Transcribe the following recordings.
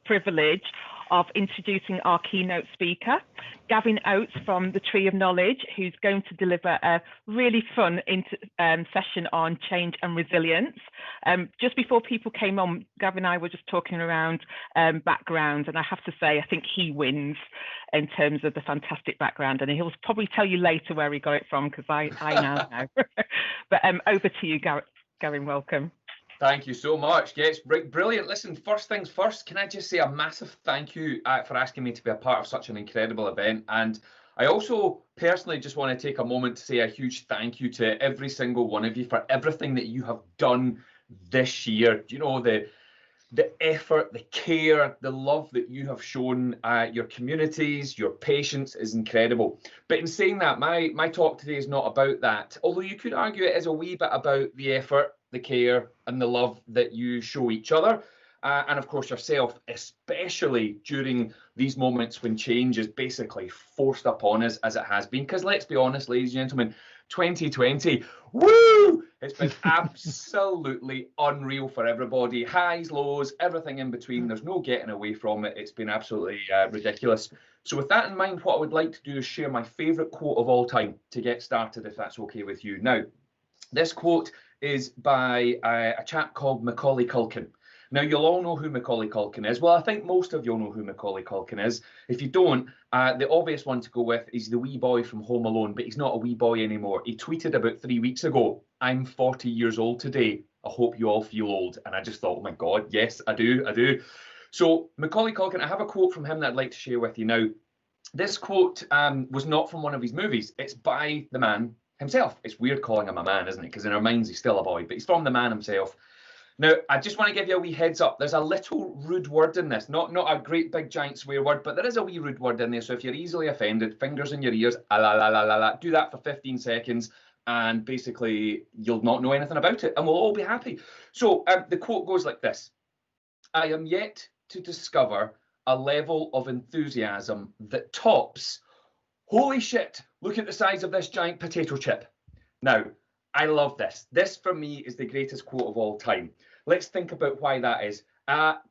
privilege of introducing our keynote speaker, Gavin Oattes from the Tree of Knowledge, who's going to deliver a really fun session on change and resilience. Just before people came on, Gavin and I were just talking around background, and I have to say, I think he wins in terms of the fantastic background, and he'll probably tell you later where he got it from, because I now know. But over to you, Gavin, welcome. Thank you so much. Yes, brilliant. Listen, first things first, can I just say a massive thank you for asking me to be a part of such an incredible event. And I also personally just want to take a moment to say a huge thank you to every single one of you for everything that you have done this year. You know, the effort, the care, the love that you have shown your communities, your patients is incredible. But in saying that, my talk today is not about that. Although you could argue it is a wee bit about the effort, the care and the love that you show each other. And of course yourself, especially during these moments when change is basically forced upon us as it has been. Because let's be honest, ladies and gentlemen, 2020, woo! It's been absolutely unreal for everybody. Highs, lows, everything in between. There's no getting away from it. It's been absolutely ridiculous. So with that in mind, what I would like to do is share my favourite quote of all time to get started, if that's okay with you. Now, this quote is by a chap called Macaulay Culkin. Now, you'll all know who Macaulay Culkin is. Well, I think most of you'll know who Macaulay Culkin is. If you don't, the obvious one to go with is the wee boy from Home Alone, but he's not a wee boy anymore. He tweeted about 3 weeks ago, "I'm 40 years old today. I hope you all feel old." And I just thought, oh my God, yes, I do. So Macaulay Culkin, I have a quote from him that I'd like to share with you. Now, this quote was not from one of his movies. It's by the man himself. It's weird calling him a man, isn't it? Because in our minds, he's still a boy, but he's from the man himself. Now, I just want to give you a wee heads up. There's a little rude word in this, not a great big giant swear word, but there is a wee rude word in there. So if you're easily offended, fingers in your ears, do that for 15 seconds, and basically you'll not know anything about it, and we'll all be happy. So the quote goes like this: "I am yet to discover a level of enthusiasm that tops, holy shit, look at the size of this giant potato chip." Now, I love this. This, for me, is the greatest quote of all time. Let's think about why that is.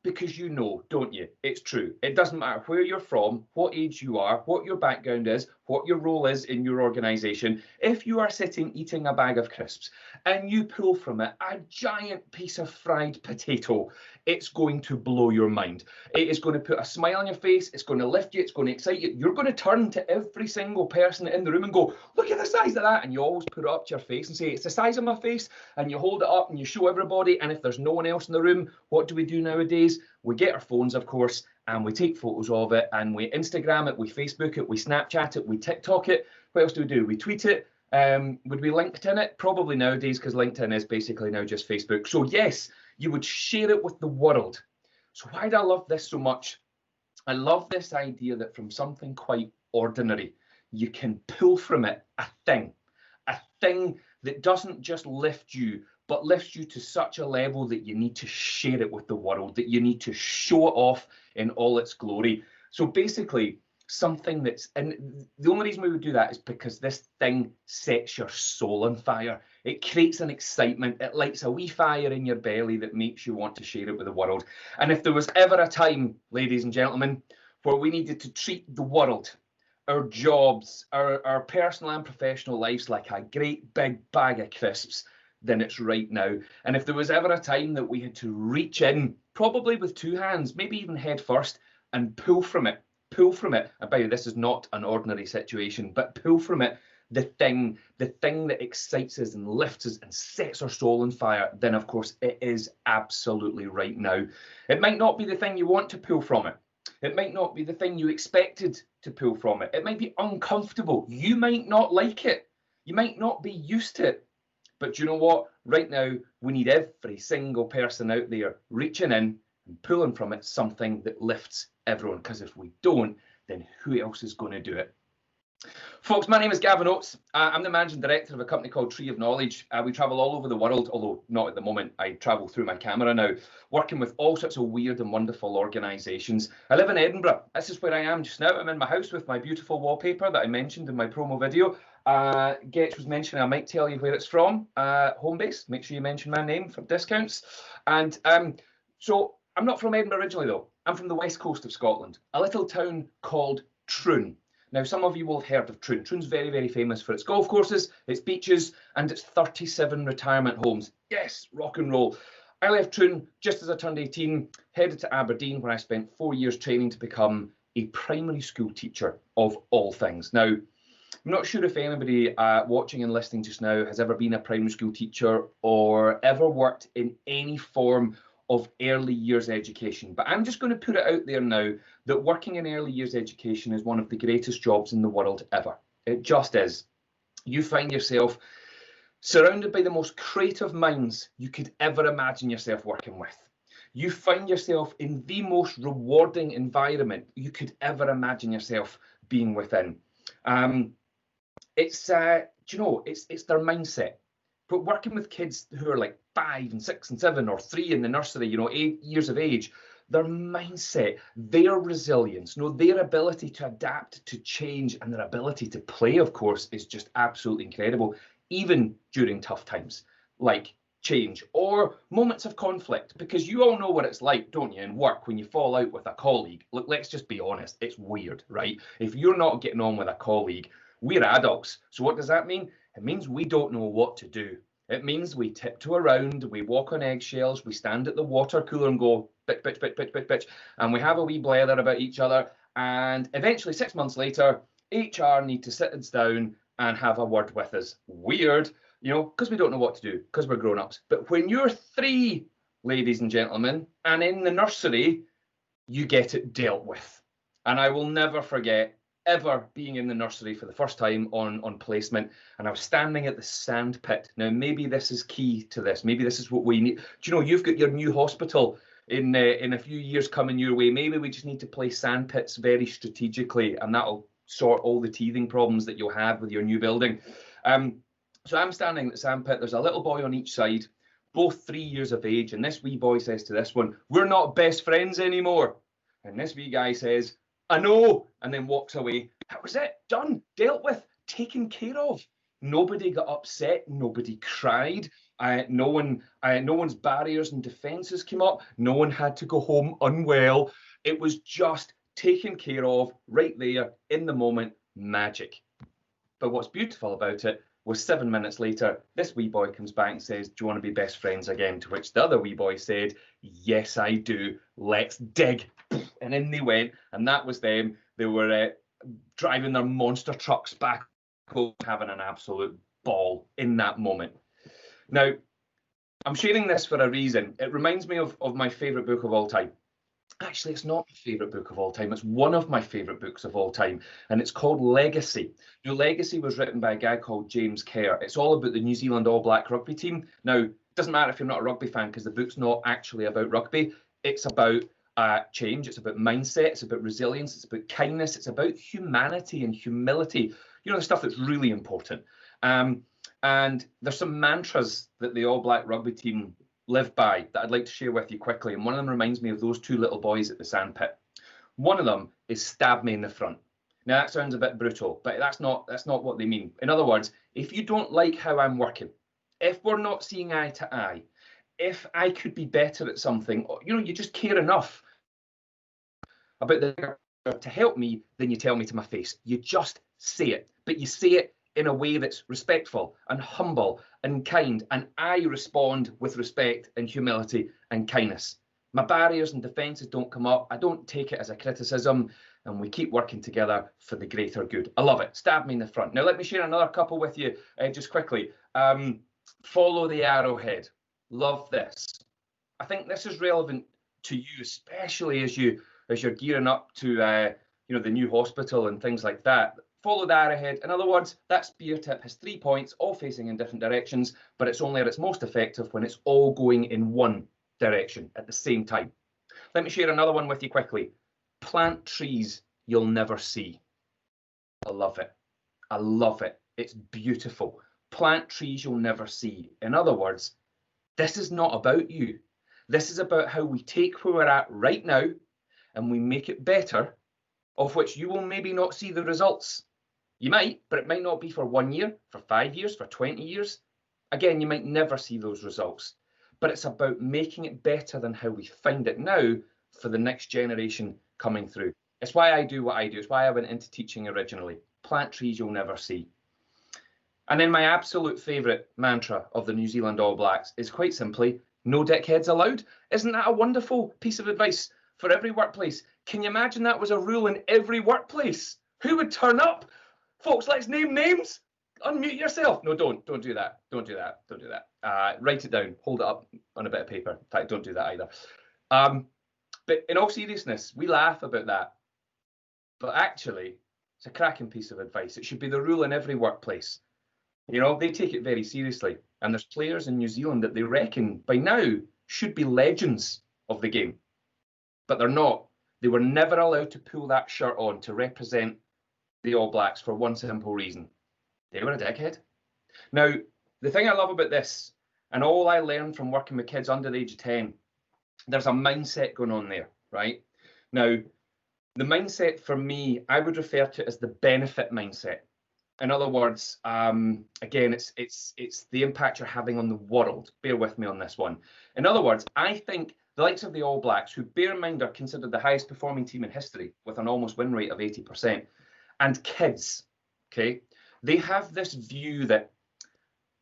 Because you know, don't you? It's true. It doesn't matter where you're from, what age you are, what your background is, what your role is in your organisation. If you are sitting eating a bag of crisps and you pull from it a giant piece of fried potato, it's going to blow your mind. It is going to put a smile on your face. It's going to lift you. It's going to excite you. You're going to turn to every single person in the room and go, "Look at the size of that." And you always put it up to your face and say, "It's the size of my face." And you hold it up and you show everybody. And if there's no one else in the room, what do we do nowadays? We get our phones, of course, and we take photos of it, and we Instagram it, we Facebook it, we Snapchat it, we TikTok it. What else do? We tweet it. Would we LinkedIn it? Probably nowadays, because LinkedIn is basically now just Facebook. So yes, you would share it with the world. So why do I love this so much? I love this idea that from something quite ordinary, you can pull from it a thing that doesn't just lift you, but lifts you to such a level that you need to share it with the world, that you need to show it off in all its glory. So basically, something that's, and the only reason we would do that is because this thing sets your soul on fire. It creates an excitement. It lights a wee fire in your belly that makes you want to share it with the world. And if there was ever a time, ladies and gentlemen, where we needed to treat the world, our jobs, our personal and professional lives like a great big bag of crisps, then it's right now. And if there was ever a time that we had to reach in, probably with two hands, maybe even head first, and pull from it. And by the way, this is not an ordinary situation, but pull from it the thing that excites us and lifts us and sets our soul on fire, then of course it is absolutely right now. It might not be the thing you want to pull from it. It might not be the thing you expected to pull from it. It might be uncomfortable. You might not like it. You might not be used to it. But you know what? Right now, we need every single person out there reaching in and pulling from it something that lifts everyone. Because if we don't, then who else is going to do it? Folks, my name is Gavin Oattes. I'm the managing director of a company called Tree of Knowledge. We travel all over the world, although not at the moment. I travel through my camera now, working with all sorts of weird and wonderful organisations. I live in Edinburgh. This is where I am just now. I'm in my house with my beautiful wallpaper that I mentioned in my promo video. Getch was mentioning, I might tell you where it's from. Homebase, make sure you mention my name for discounts. And so I'm not from Edinburgh originally though. I'm from the west coast of Scotland, a little town called Troon. Now, some of you will have heard of Troon. Troon's very, very famous for its golf courses, its beaches, and its 37 retirement homes. Yes, rock and roll. I left Troon just as I turned 18, headed to Aberdeen, where I spent 4 years training to become a primary school teacher of all things. Now, I'm not sure if anybody watching and listening just now has ever been a primary school teacher or ever worked in any form of early years education, but I'm just going to put it out there now that working in early years education is one of the greatest jobs in the world ever. It just is. You find yourself surrounded by the most creative minds you could ever imagine yourself working with. You find yourself in the most rewarding environment you could ever imagine yourself being within. It's their mindset. But working with kids who are like 5 and 6 and 7 or 3 in the nursery, 8 years of age, their mindset, their resilience, their ability to adapt, to change, and their ability to play, of course, is just absolutely incredible, even during tough times like change or moments of conflict, because you all know what it's like, don't you, in work when you fall out with a colleague. Look, let's just be honest, it's weird, right? If you're not getting on with a colleague, we're adults. So what does that mean? It means we don't know what to do. It means we tiptoe around, we walk on eggshells, we stand at the water cooler and go, bitch, bitch, bitch, bitch, bitch, bitch, and we have a wee blather about each other. And eventually, 6 months later, HR need to sit us down and have a word with us. Weird, because we don't know what to do, because we're grown-ups. But when you're 3, ladies and gentlemen, and in the nursery, you get it dealt with. And I will never forget ever being in the nursery for the first time on placement, and I was standing at the sand pit. Now, maybe this is key to this. Maybe this is what we need. Do you know, you've got your new hospital in a few years coming your way. Maybe we just need to place sand pits very strategically, and that'll sort all the teething problems that you'll have with your new building. So I'm standing at the sand pit. There's a little boy on each side, both 3 years of age, and this wee boy says to this one, "We're not best friends anymore." And this wee guy says, "I know," and then walks away. That was it, done, dealt with, taken care of. Nobody got upset, nobody cried, no one's barriers and defences came up, no one had to go home unwell. It was just taken care of right there in the moment, magic. But what's beautiful about it was 7 minutes later, this wee boy comes back and says, "Do you want to be best friends again?" To which the other wee boy said, "Yes, I do. Let's dig." And in they went, and that was them. They were driving their monster trucks back home, having an absolute ball in that moment. Now, I'm sharing this for a reason. It reminds me of my favourite book of all time. Actually, it's not my favourite book of all time. It's one of my favourite books of all time, and it's called Legacy. Now, Legacy was written by a guy called James Kerr. It's all about the New Zealand All Black rugby team. Now, it doesn't matter if you're not a rugby fan, because the book's not actually about rugby. It's about change. It's about mindset. It's about resilience. It's about kindness. It's about humanity and humility. The stuff that's really important. And there's some mantras that the All Black rugby team live by that I'd like to share with you quickly. And one of them reminds me of those 2 little boys at the sandpit. One of them is "stab me in the front." Now, that sounds a bit brutal, but that's not what they mean. In other words, if you don't like how I'm working, if we're not seeing eye to eye, if I could be better at something, you just care enough about to help me, then you tell me to my face. You just say it, but you say it in a way that's respectful and humble and kind, and I respond with respect and humility and kindness. My barriers and defences don't come up. I don't take it as a criticism, and we keep working together for the greater good. I love it. Stab me in the front. Now, let me share another couple with you just quickly. Follow the arrowhead. Love this. I think this is relevant to you, especially as you're gearing up to the new hospital and things like that. Follow the arrowhead. In other words, that spear tip has 3 points, all facing in different directions, but it's only at its most effective when it's all going in one direction at the same time. Let me share another one with you quickly. Plant trees you'll never see. I love it. I love it. It's beautiful. Plant trees you'll never see. In other words, this is not about you. This is about how we take where we're at right now and we make it better, of which you will maybe not see the results. You might, but it might not be for 1 year, for 5 years, for 20 years. Again, you might never see those results, but it's about making it better than how we find it now for the next generation coming through. It's why I do what I do. It's why I went into teaching originally. Plant trees you'll never see. And then my absolute favourite mantra of the New Zealand All Blacks is quite simply, no dickheads allowed. Isn't that a wonderful piece of advice for every workplace? Can you imagine that was a rule in every workplace? Who would turn up? Folks, let's name names. Unmute yourself. No, don't do that. Don't do that. Don't do that. Write it down. Hold it up on a bit of paper. In fact, don't do that either. But in all seriousness, we laugh about that. But actually, it's a cracking piece of advice. It should be the rule in every workplace. You know, they take it very seriously. And there's players in New Zealand that they reckon by now should be legends of the game. But they're not. They were never allowed to pull that shirt on to represent the All Blacks for one simple reason. They were a dickhead. Now, the thing I love about this, and all I learned from working with kids under the age of 10, there's a mindset going on there, right? Now, the mindset for me, I would refer to it as the benefit mindset. In other words, again, it's the impact you're having on the world. Bear with me on this one. In other words, I think the likes of the All Blacks, who bear in mind are considered the highest performing team in history with an almost win rate of 80%, and kids, okay, they have this view that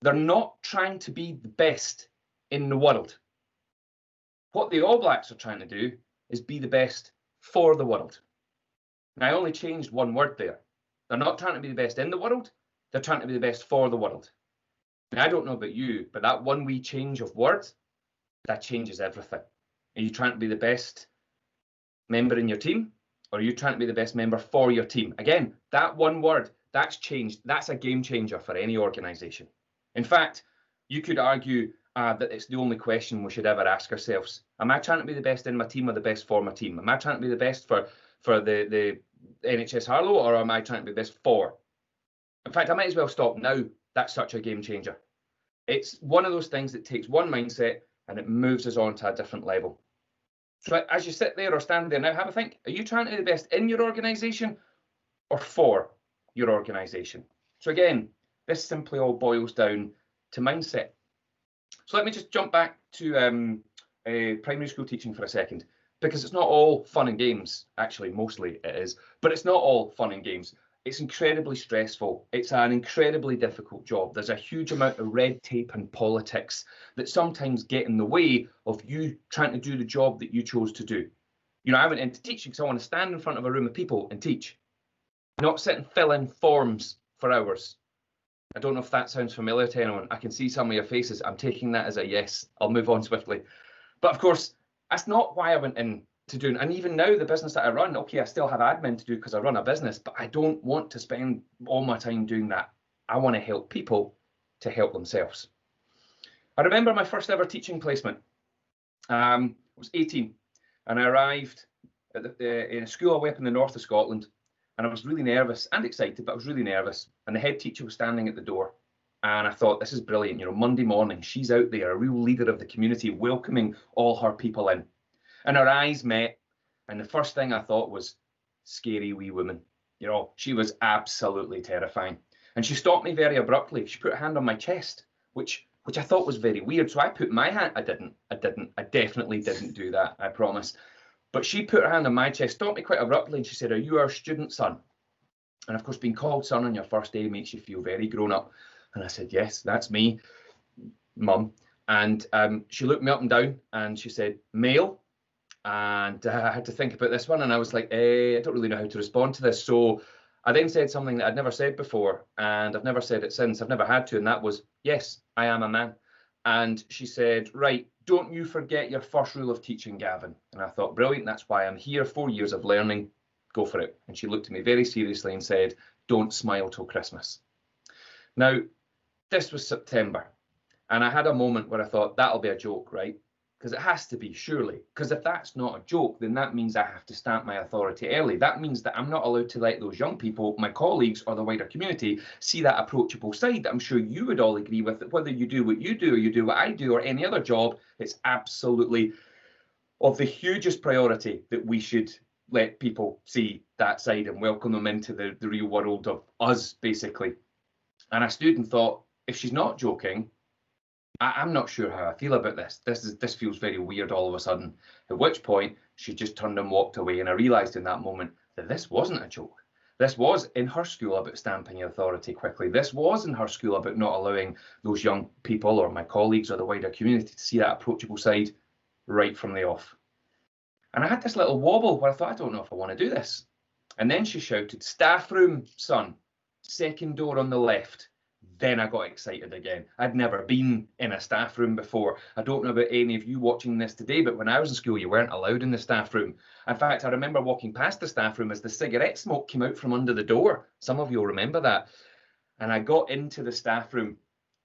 they're not trying to be the best in the world. What the All Blacks are trying to do is be the best for the world. Now, I only changed one word there. They're not trying to be the best in the world. They're trying to be the best for the world. Now, I don't know about you, but that one wee change of word, that changes everything. Are you trying to be the best member in your team? Or are you trying to be the best member for your team? Again, that one word, that's changed. That's a game changer for any organisation. In fact, you could argue that it's the only question we should ever ask ourselves. Am I trying to be the best in my team or the best for my team? Am I trying to be the best for the NHS Harlow, or am I trying to be the best for? In fact, I might as well stop now. That's such a game changer. It's one of those things that takes one mindset and it moves us on to a different level. So as you sit there or stand there now, have a think. Are you trying to be the best in your organisation or for your organisation? So again, this simply all boils down to mindset. So let me just jump back to primary school teaching for a second, because it's not all fun and games. Actually, mostly it is, but it's not all fun and games. It's incredibly stressful. It's an incredibly difficult job. There's a huge amount of red tape and politics that sometimes get in the way of you trying to do the job that you chose to do. You know, I went into teaching because I want to stand in front of a room of people and teach, not sit and fill in forms for hours. I don't know if that sounds familiar to anyone. I can see some of your faces. I'm taking that as a yes. I'll move on swiftly. But of course, that's not why I went in to do. And even now, the business that I run, okay, I still have admin to do because I run a business, but I don't want to spend all my time doing that. I want to help people to help themselves. I remember my first ever teaching placement. I was 18 and I arrived at in a school away up in the north of Scotland, and I was really nervous and excited, but I was really nervous. And the head teacher was standing at the door. And I thought, this is brilliant. You know, Monday morning, she's out there, a real leader of the community, welcoming all her people in. And our eyes met. And the first thing I thought was, scary wee woman. You know, she was absolutely terrifying. And she stopped me very abruptly. She put a hand on my chest, which I thought was very weird. So I put my hand, I definitely didn't do that, I promise. But she put her hand on my chest, stopped me quite abruptly, and she said, are you our student son? And of course, being called son on your first day makes you feel very grown up. And I said, yes, that's me, Mum. And she looked me up and down and she said, male. And I had to think about this one. And I was like, I don't really know how to respond to this. So I then said something that I'd never said before. And I've never said it since. I've never had to. And that was, yes, I am a man. And she said, right, don't you forget your first rule of teaching, Gavin. And I thought, brilliant. That's why I'm here. 4 years of learning. Go for it. And she looked at me very seriously and said, don't smile till Christmas. Now, this was September, and I had a moment where I thought, that'll be a joke, right? Because it has to be, surely. Because if that's not a joke, then that means I have to stamp my authority early. That means that I'm not allowed to let those young people, my colleagues or the wider community, see that approachable side that I'm sure you would all agree with. That whether you do what you do or you do what I do or any other job, it's absolutely of the hugest priority that we should let people see that side and welcome them into the real world of us, basically. And I stood and thought, if she's not joking, I'm not sure how I feel about this. This feels very weird all of a sudden. At which point she just turned and walked away, and I realised in that moment that this wasn't a joke. This was in her school about stamping authority quickly. This was in her school about not allowing those young people or my colleagues or the wider community to see that approachable side right from the off. And I had this little wobble where I thought, I don't know if I want to do this. And then she shouted, "Staff room, son, second door on the left." Then I got excited again. I'd never been in a staff room before. I don't know about any of you watching this today, but when I was in school, you weren't allowed in the staff room. In fact, I remember walking past the staff room as the cigarette smoke came out from under the door. Some of you will remember that. And I got into the staff room.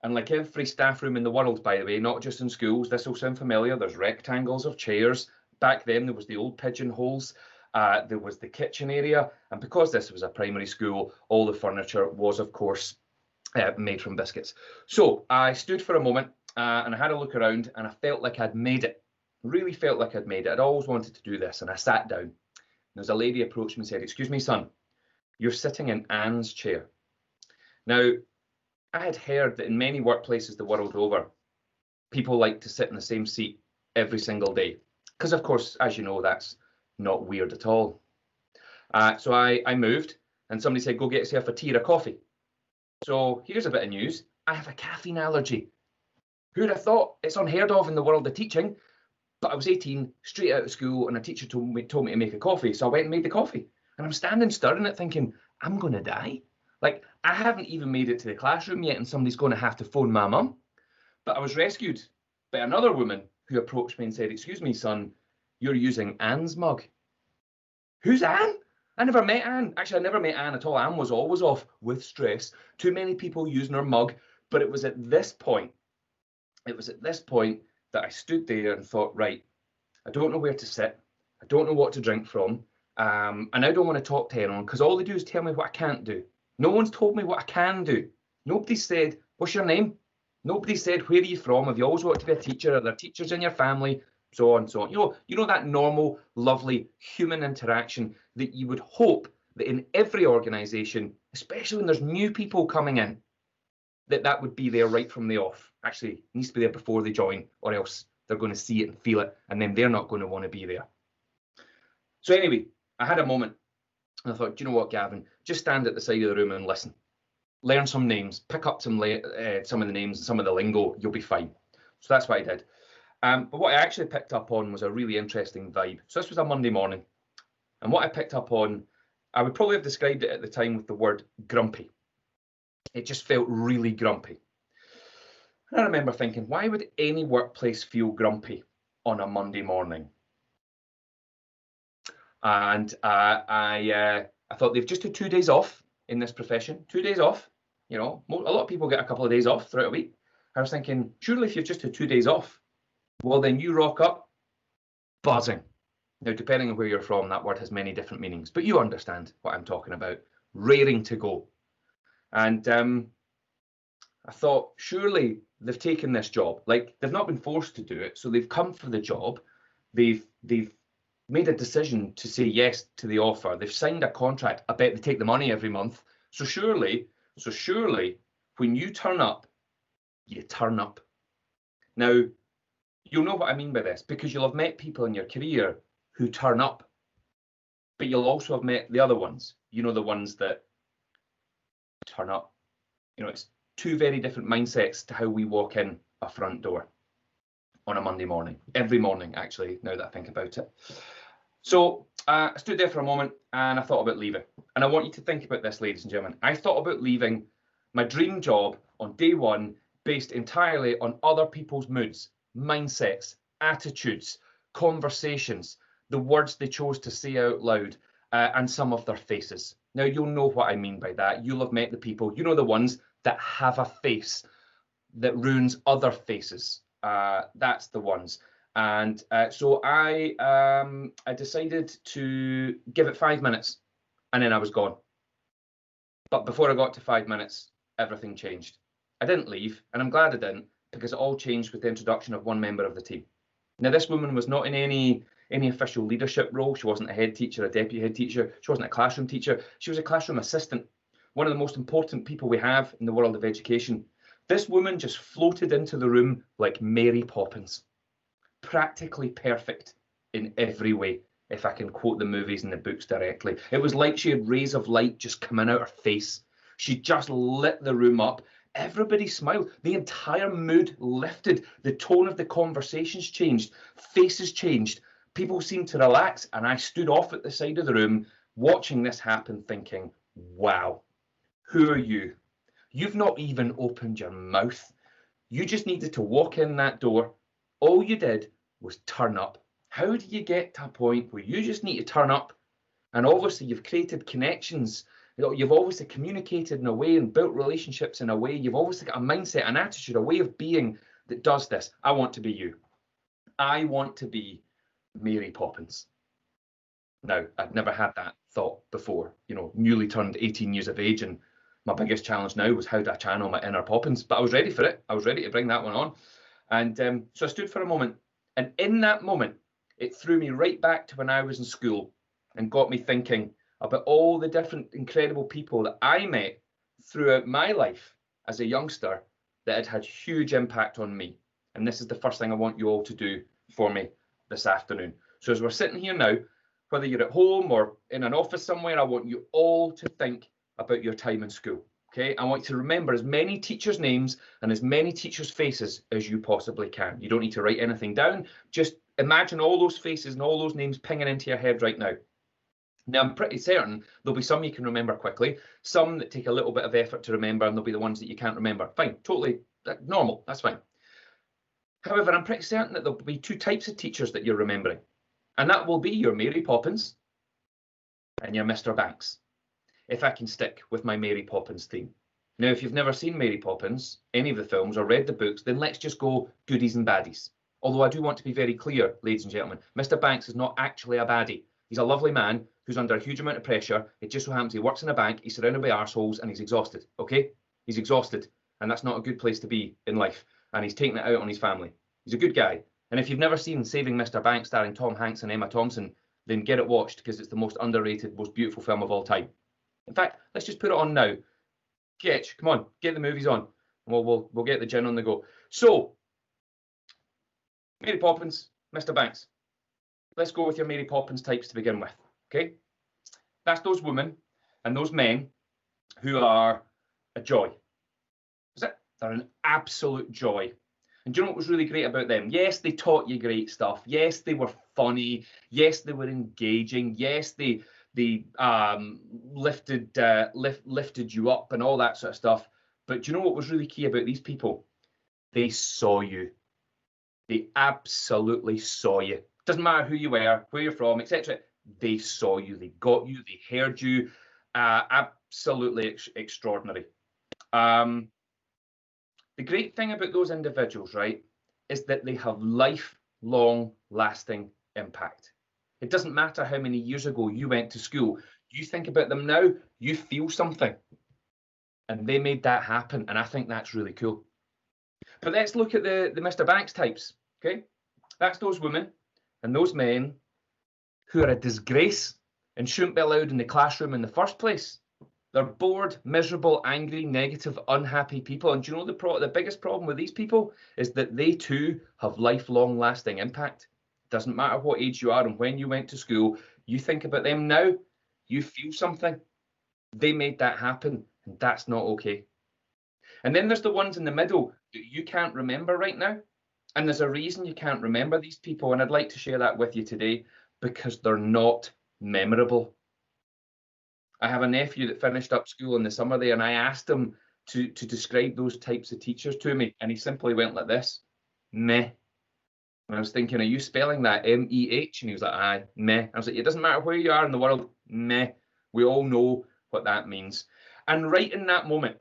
And like every staff room in the world, by the way, not just in schools, this will sound familiar, there's rectangles of chairs. Back then, there was the old pigeonholes. There was the kitchen area. And because this was a primary school, all the furniture was, of course, made from biscuits. So I stood for a moment and I had a look around, and I felt like I'd made it. Really felt like I'd made it. I'd always wanted to do this, and I sat down. And there's a lady approached me and said, "Excuse me, son, you're sitting in Anne's chair." Now, I had heard that in many workplaces the world over, people like to sit in the same seat every single day. Because, of course, as you know, that's not weird at all. So I moved, and somebody said, "Go get yourself a tea or a coffee." So here's a bit of news. I have a caffeine allergy. Who'd have thought? It's unheard of in the world of teaching. But I was 18, straight out of school, and a teacher told me to make a coffee. So I went and made the coffee. And I'm standing stirring it thinking, I'm going to die. Like, I haven't even made it to the classroom yet, and somebody's going to have to phone my mum. But I was rescued by another woman who approached me and said, "Excuse me, son, you're using Anne's mug." Who's Anne? I never met Anne. Actually, I never met Anne at all. Anne was always off with stress. Too many people using her mug. But it was at this point, that I stood there and thought, right, I don't know where to sit. I don't know what to drink from. And I don't want to talk to anyone because all they do is tell me what I can't do. No one's told me what I can do. Nobody said, "What's your name?" Nobody said, "Where are you from? Have you always wanted to be a teacher? Are there teachers in your family?" So on and so on. You know that normal, lovely human interaction that you would hope that in every organisation, especially when there's new people coming in, that would be there right from the off. Actually, it needs to be there before they join, or else they're going to see it and feel it, and then they're not going to want to be there. So anyway, I had a moment, and I thought, do you know what, Gavin? Just stand at the side of the room and listen. Learn some names, pick up some of the names and some of the lingo, you'll be fine. So that's what I did. But what I actually picked up on was a really interesting vibe. So this was a Monday morning. And what I picked up on, I would probably have described it at the time with the word grumpy. It just felt really grumpy. And I remember thinking, why would any workplace feel grumpy on a Monday morning? And I thought they've just had 2 days off in this profession. 2 days off. You know, a lot of people get a couple of days off throughout a week. I was thinking, surely if you've just had 2 days off, well, then you rock up buzzing. Now, depending on where you're from, that word has many different meanings, but you understand what I'm talking about. Raring to go. And I thought, surely they've taken this job. Like, they've not been forced to do it, so they've come for the job. They've made a decision to say yes to the offer. They've signed a contract. I bet they take the money every month. So surely, when you turn up, you turn up. Now, you'll know what I mean by this, because you'll have met people in your career who turn up, but you'll also have met the other ones. You know, the ones that turn up. You know, it's two very different mindsets to how we walk in a front door on a Monday morning. Every morning, actually, now that I think about it. So I stood there for a moment and I thought about leaving. And I want you to think about this, ladies and gentlemen. I thought about leaving my dream job on day one based entirely on other people's moods, mindsets, attitudes, conversations, the words they chose to say out loud, and some of their faces. Now, you'll know what I mean by that. You'll have met the people, you know, the ones that have a face that ruins other faces. That's the ones. And so I decided to give it 5 minutes and then I was gone. But before I got to 5 minutes, everything changed. I didn't leave, and I'm glad I didn't, because it all changed with the introduction of one member of the team. Now, this woman was not in any official leadership role. She wasn't a head teacher, a deputy head teacher. She wasn't a classroom teacher. She was a classroom assistant, one of the most important people we have in the world of education. This woman just floated into the room like Mary Poppins, practically perfect in every way, if I can quote the movies and the books directly. It was like she had rays of light just coming out her face. She just lit the room up. Everybody smiled. The entire mood lifted. The tone of the conversations changed. Faces changed. People seemed to relax, and I stood off at the side of the room watching this happen thinking, wow, who are you? You've not even opened your mouth. You just needed to walk in that door. All you did was turn up. How do you get to a point where you just need to turn up? And obviously you've created connections. You've obviously communicated in a way and built relationships in a way. You've obviously got a mindset, an attitude, a way of being that does this. I want to be you. I want to be Mary Poppins. Now, I'd never had that thought before, newly turned 18 years of age, and my biggest challenge now was how do I channel my inner Poppins? But I was ready for it. I was ready to bring that one on. And so I stood for a moment. And in that moment, it threw me right back to when I was in school and got me thinking about all the different incredible people that I met throughout my life as a youngster that had had huge impact on me. And this is the first thing I want you all to do for me this afternoon. So as we're sitting here now, whether you're at home or in an office somewhere, I want you all to think about your time in school. Okay, I want you to remember as many teachers' names and as many teachers' faces as you possibly can. You don't need to write anything down. Just imagine all those faces and all those names pinging into your head right now. Now, I'm pretty certain there'll be some you can remember quickly, some that take a little bit of effort to remember, and there'll be the ones that you can't remember. Fine, totally normal, that's fine. However, I'm pretty certain that there'll be two types of teachers that you're remembering, and that will be your Mary Poppins and your Mr. Banks, if I can stick with my Mary Poppins theme. Now, if you've never seen Mary Poppins, any of the films, or read the books, then let's just go goodies and baddies. Although I do want to be very clear, ladies and gentlemen, Mr. Banks is not actually a baddie. He's a lovely man who's under a huge amount of pressure. It just so happens he works in a bank, he's surrounded by arseholes, and he's exhausted, okay? He's exhausted, and that's not a good place to be in life, and he's taking it out on his family. He's a good guy. And if you've never seen Saving Mr. Banks starring Tom Hanks and Emma Thompson, then get it watched, because it's the most underrated, most beautiful film of all time. In fact, let's just put it on now. Ketch, come on, get the movies on. We'll get the gin on the go. So, Mary Poppins, Mr. Banks. Let's go with your Mary Poppins types to begin with, okay? That's those women and those men who are a joy. Is it? They're an absolute joy. And do you know what was really great about them? Yes, they taught you great stuff. Yes, they were funny. Yes, they were engaging. Yes, they lifted you up and all that sort of stuff. But do you know what was really key about these people? They saw you. They absolutely saw you. Doesn't matter who you were, where you're from, etc. They saw you. They got you. They heard you. Absolutely extraordinary. The great thing about those individuals, right, is that they have lifelong lasting impact. It doesn't matter how many years ago you went to school. You think about them now, you feel something. And they made that happen. And I think that's really cool. But let's look at the Mr. Banks types, okay? That's those women and those men who are a disgrace and shouldn't be allowed in the classroom in the first place. They're bored, miserable, angry, negative, unhappy people. And do you know the biggest problem with these people is that they too have lifelong lasting impact. Doesn't matter what age you are and when you went to school, you think about them now, you feel something. They made that happen, and that's not okay. And then there's the ones in the middle that you can't remember right now. And there's a reason you can't remember these people, and I'd like to share that with you today, because they're not memorable. I have a nephew that finished up school in the summer there, and I asked him to describe those types of teachers to me, and he simply went like this: meh. And I was thinking, are you spelling that M-E-H? And he was like, aye, meh. I was like, it doesn't matter where you are in the world, meh. We all know what that means. And right in that moment,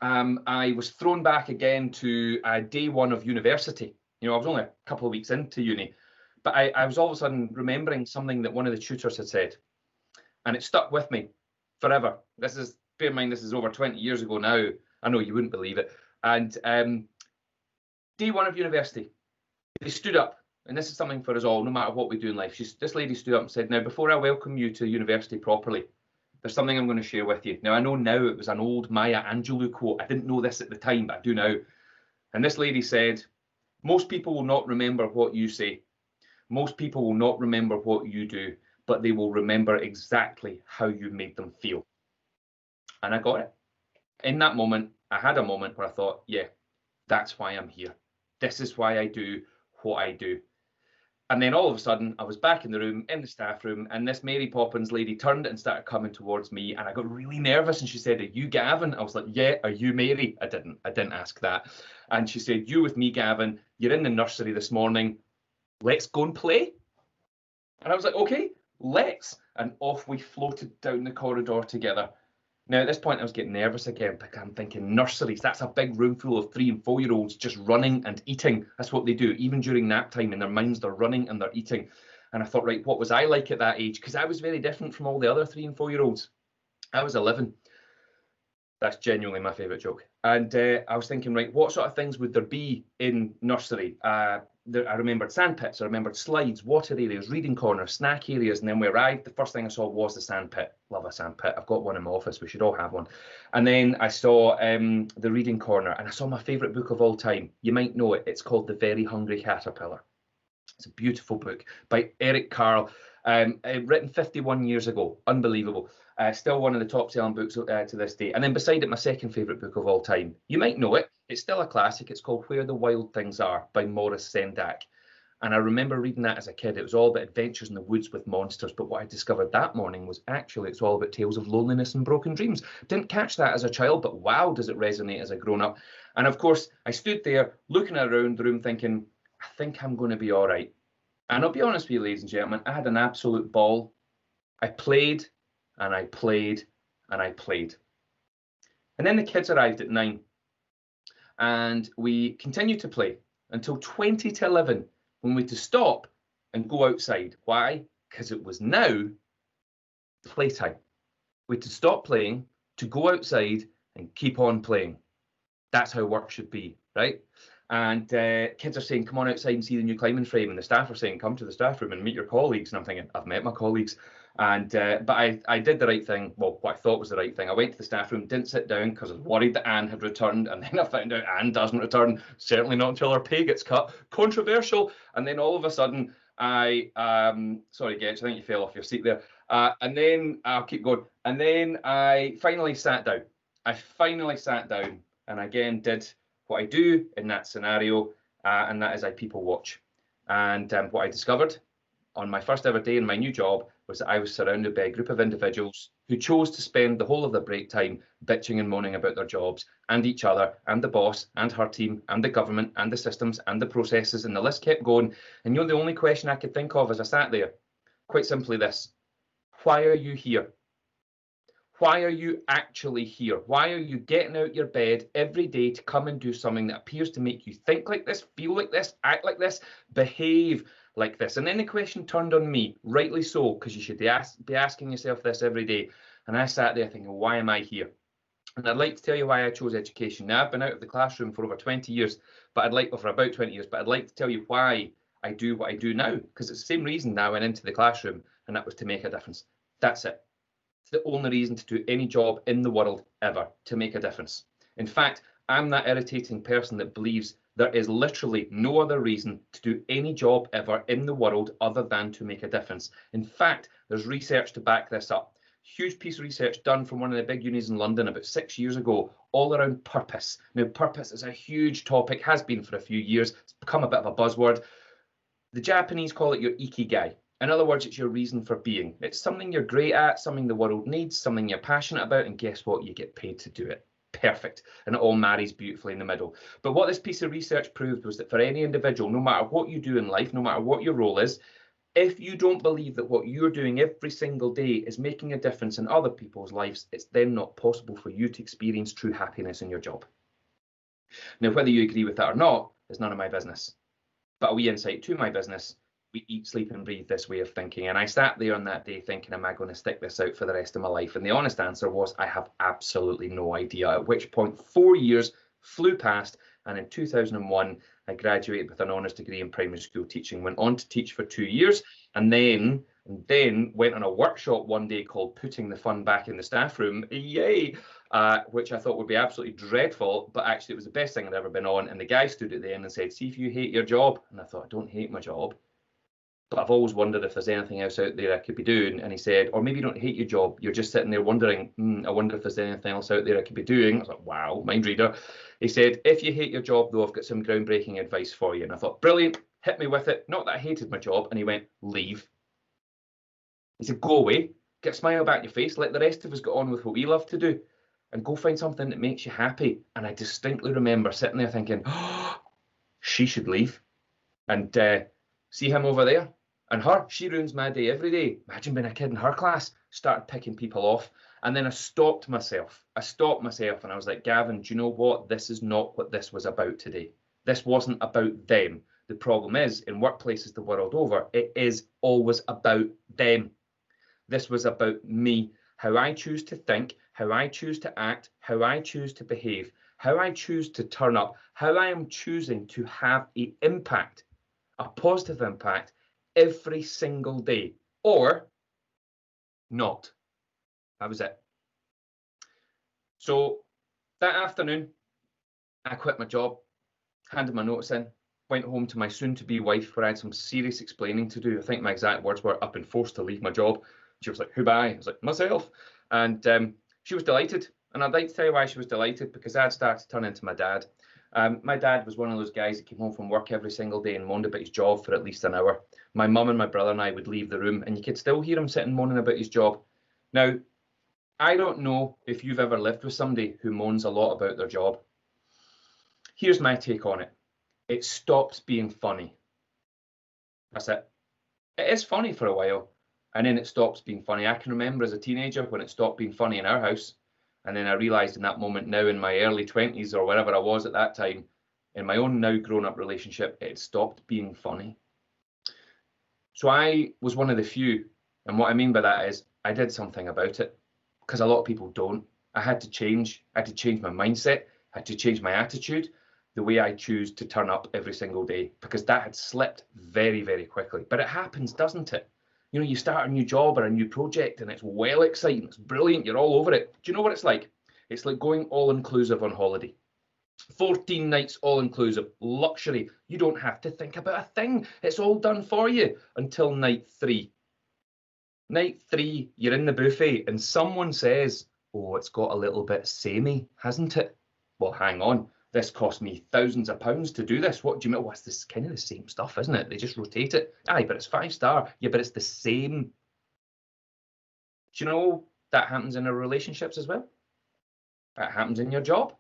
I was thrown back again to day one of university. I was only a couple of weeks into uni, but I was all of a sudden remembering something that one of the tutors had said, and it stuck with me forever. Bear in mind, this is over 20 years ago now. I know you wouldn't believe it. And day one of university, they stood up, and this is something for us all, no matter what we do in life. This lady stood up and said, now, before I welcome you to university properly, there's something I'm going to share with you. Now, I know now it was an old Maya Angelou quote. I didn't know this at the time, but I do now. And this lady said, most people will not remember what you say. Most people will not remember what you do, but they will remember exactly how you made them feel. And I got it. In that moment, I had a moment where I thought, yeah, that's why I'm here. This is why I do what I do. And then all of a sudden, I was back in the room, in the staff room, and this Mary Poppins lady turned and started coming towards me, and I got really nervous, and she said, are you Gavin? I was like, yeah, are you Mary? I didn't ask that. And she said, you with me, Gavin, you're in the nursery this morning, let's go and play. And I was like, okay, let's. And off we floated down the corridor together. Now, at this point, I was getting nervous again, because I'm thinking nurseries, that's a big room full of 3- and 4-year-olds just running and eating. That's what they do. Even during nap time, in their minds, they're running and they're eating. And I thought, right, what was I like at that age? Because I was very different from all the other 3- and 4-year-olds. I was 11. That's genuinely my favourite joke. And I was thinking, right, what sort of things would there be in nursery? I remembered sandpits, I remembered slides, water areas, reading corners, snack areas. And then we arrived, the first thing I saw was the sandpit. Love a sandpit. I've got one in my office. We should all have one. And then I saw the reading corner, and I saw my favourite book of all time. You might know it. It's called The Very Hungry Caterpillar. It's a beautiful book by Eric Carle, written 51 years ago. Unbelievable. Still one of the top selling books to this day. And then beside it, my second favourite book of all time. You might know it. It's still a classic. It's called Where the Wild Things Are by Maurice Sendak. And I remember reading that as a kid. It was all about adventures in the woods with monsters. But what I discovered that morning was actually it's all about tales of loneliness and broken dreams. Didn't catch that as a child, but wow, does it resonate as a grown-up. And of course, I stood there looking around the room thinking, I think I'm going to be all right. And I'll be honest with you, ladies and gentlemen, I had an absolute ball. I played and I played and I played. And then the kids arrived at 9. And we continued to play until 20 to 11 when we had to stop and go outside. Why? Because it was now playtime. We had to stop playing to go outside and keep on playing. That's how work should be, right? And kids are saying, come on outside and see the new climbing frame. And the staff are saying, come to the staff room and meet your colleagues. And I'm thinking, I've met my colleagues. And but I did the right thing. Well, what I thought was the right thing. I went to the staff room, didn't sit down because I was worried that Anne had returned. And then I found out Anne doesn't return, certainly not until her pay gets cut. Controversial. And then all of a sudden, sorry, Getch, I think you fell off your seat there. And then I'll keep going. And then I finally sat down. And again did what I do in that scenario, and that is I people watch. And what I discovered on my first ever day in my new job was that I was surrounded by a group of individuals who chose to spend the whole of their break time bitching and moaning about their jobs and each other and the boss and her team and the government and the systems and the processes, and the list kept going. And the only question I could think of as I sat there, quite simply this: why are you here? Why are you actually here? Why are you getting out your bed every day to come and do something that appears to make you think like this, feel like this, act like this, behave like this? And then the question turned on me, rightly so, because you should be asking yourself this every day. And I sat there thinking, why am I here? And I'd like to tell you why I chose education. Now, I've been out of the classroom for over 20 years, for about 20 years, but I'd like to tell you why I do what I do now, because it's the same reason that I went into the classroom, and that was to make a difference. That's it. It's the only reason to do any job in the world ever, to make a difference. In fact, I'm that irritating person that believes there is literally no other reason to do any job ever in the world other than to make a difference. In fact, there's research to back this up. Huge piece of research done from one of the big unis in London about 6 years ago, all around purpose. Now, purpose is a huge topic, has been for a few years. It's become a bit of a buzzword. The Japanese call it your ikigai. In other words, it's your reason for being. It's something you're great at, something the world needs, something you're passionate about, and guess what? You get paid to do it. Perfect. And it all marries beautifully in the middle. But what this piece of research proved was that for any individual, no matter what you do in life, no matter what your role is, if you don't believe that what you're doing every single day is making a difference in other people's lives, it's then not possible for you to experience true happiness in your job. Now, whether you agree with that or not is none of my business. But a wee insight to my business: we eat, sleep and breathe this way of thinking. And I sat there on that day thinking, am I going to stick this out for the rest of my life? And the honest answer was, I have absolutely no idea. At which point 4 years flew past And in 2001, I graduated with an honours degree in primary school teaching, went on to teach for 2 years, and then went on a workshop one day called Putting the Fun Back in the Staff Room, yay, which I thought would be absolutely dreadful, but actually it was the best thing I'd ever been on. And the guy stood at the end and said, see if you hate your job. And I thought, I don't hate my job, but I've always wondered if there's anything else out there I could be doing. And he said, or maybe you don't hate your job, you're just sitting there wondering, I wonder if there's anything else out there I could be doing. I was like, wow, mind reader. He said, if you hate your job though, I've got some groundbreaking advice for you. And I thought, brilliant, hit me with it. Not that I hated my job. And he went, leave. He said, go away, get a smile back on your face, let the rest of us get on with what we love to do, and go find something that makes you happy. And I distinctly remember sitting there thinking, oh, she should leave. And see him over there? And her, she ruins my day every day. Imagine being a kid in her class, started picking people off. And then I stopped myself and I was like, Gavin, do you know what? This is not what this was about today. This wasn't about them. The problem is, in workplaces the world over, it is always about them. This was about me, how I choose to think, how I choose to act, how I choose to behave, how I choose to turn up, how I am choosing to have an impact, a positive impact every single day, or not. That was it. So that afternoon, I quit my job, handed my notice in, went home to my soon-to-be wife where I had some serious explaining to do. I think my exact words were, I've been forced to leave my job. She was like, who by? I was like, myself. And she was delighted. And I'd like to tell you why she was delighted, because I'd started to turn into my dad. My dad was one of those guys that came home from work every single day and moaned about his job for at least an hour. My mum and my brother and I would leave the room and you could still hear him sitting moaning about his job. Now, I don't know if you've ever lived with somebody who moans a lot about their job. Here's my take on it. It stops being funny. That's it. It is funny for a while, and then it stops being funny. I can remember as a teenager when it stopped being funny in our house, and then I realised in that moment now in my early 20s or wherever I was at that time, in my own now grown-up relationship, it stopped being funny. So I was one of the few, and what I mean by that is I did something about it, because a lot of people don't. I had to change. I had to change my mindset. I had to change my attitude, the way I choose to turn up every single day, because that had slipped very, very quickly. But it happens, doesn't it? You know, you start a new job or a new project and it's well exciting, it's brilliant, you're all over it. Do you know what it's like? It's like going all-inclusive on holiday. 14 nights all-inclusive, luxury. You don't have to think about a thing. It's all done for you until night 3. Night 3, you're in the buffet and someone says, oh, it's got a little bit samey, hasn't it? Well, hang on. This cost me thousands of pounds to do this. What do you mean? What's this? Kind of the same stuff, isn't it? They just rotate it. Aye, but it's 5-star. Yeah, but it's the same. Do you know that happens in our relationships as well? That happens in your job.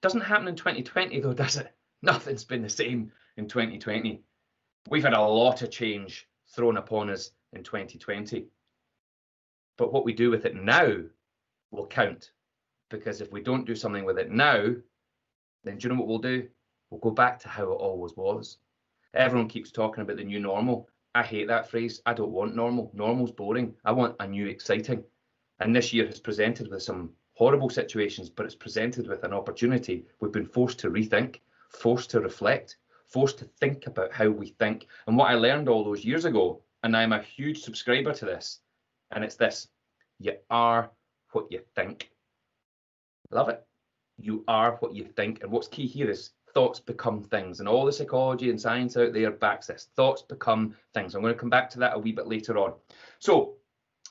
Doesn't happen in 2020 though, does it? Nothing's been the same in 2020. We've had a lot of change thrown upon us in 2020. But what we do with it now will count. Because if we don't do something with it now, then do you know what we'll do? We'll go back to how it always was. Everyone keeps talking about the new normal. I hate that phrase. I don't want normal. Normal's boring. I want a new exciting. And this year has presented with some horrible situations, but it's presented with an opportunity. We've been forced to rethink, forced to reflect, forced to think about how we think. And what I learned all those years ago, and I'm a huge subscriber to this, and it's this: you are what you think. Love it. You are what you think. And what's key here is thoughts become things. And all the psychology and science out there backs this. Thoughts become things. I'm going to come back to that a wee bit later on. So,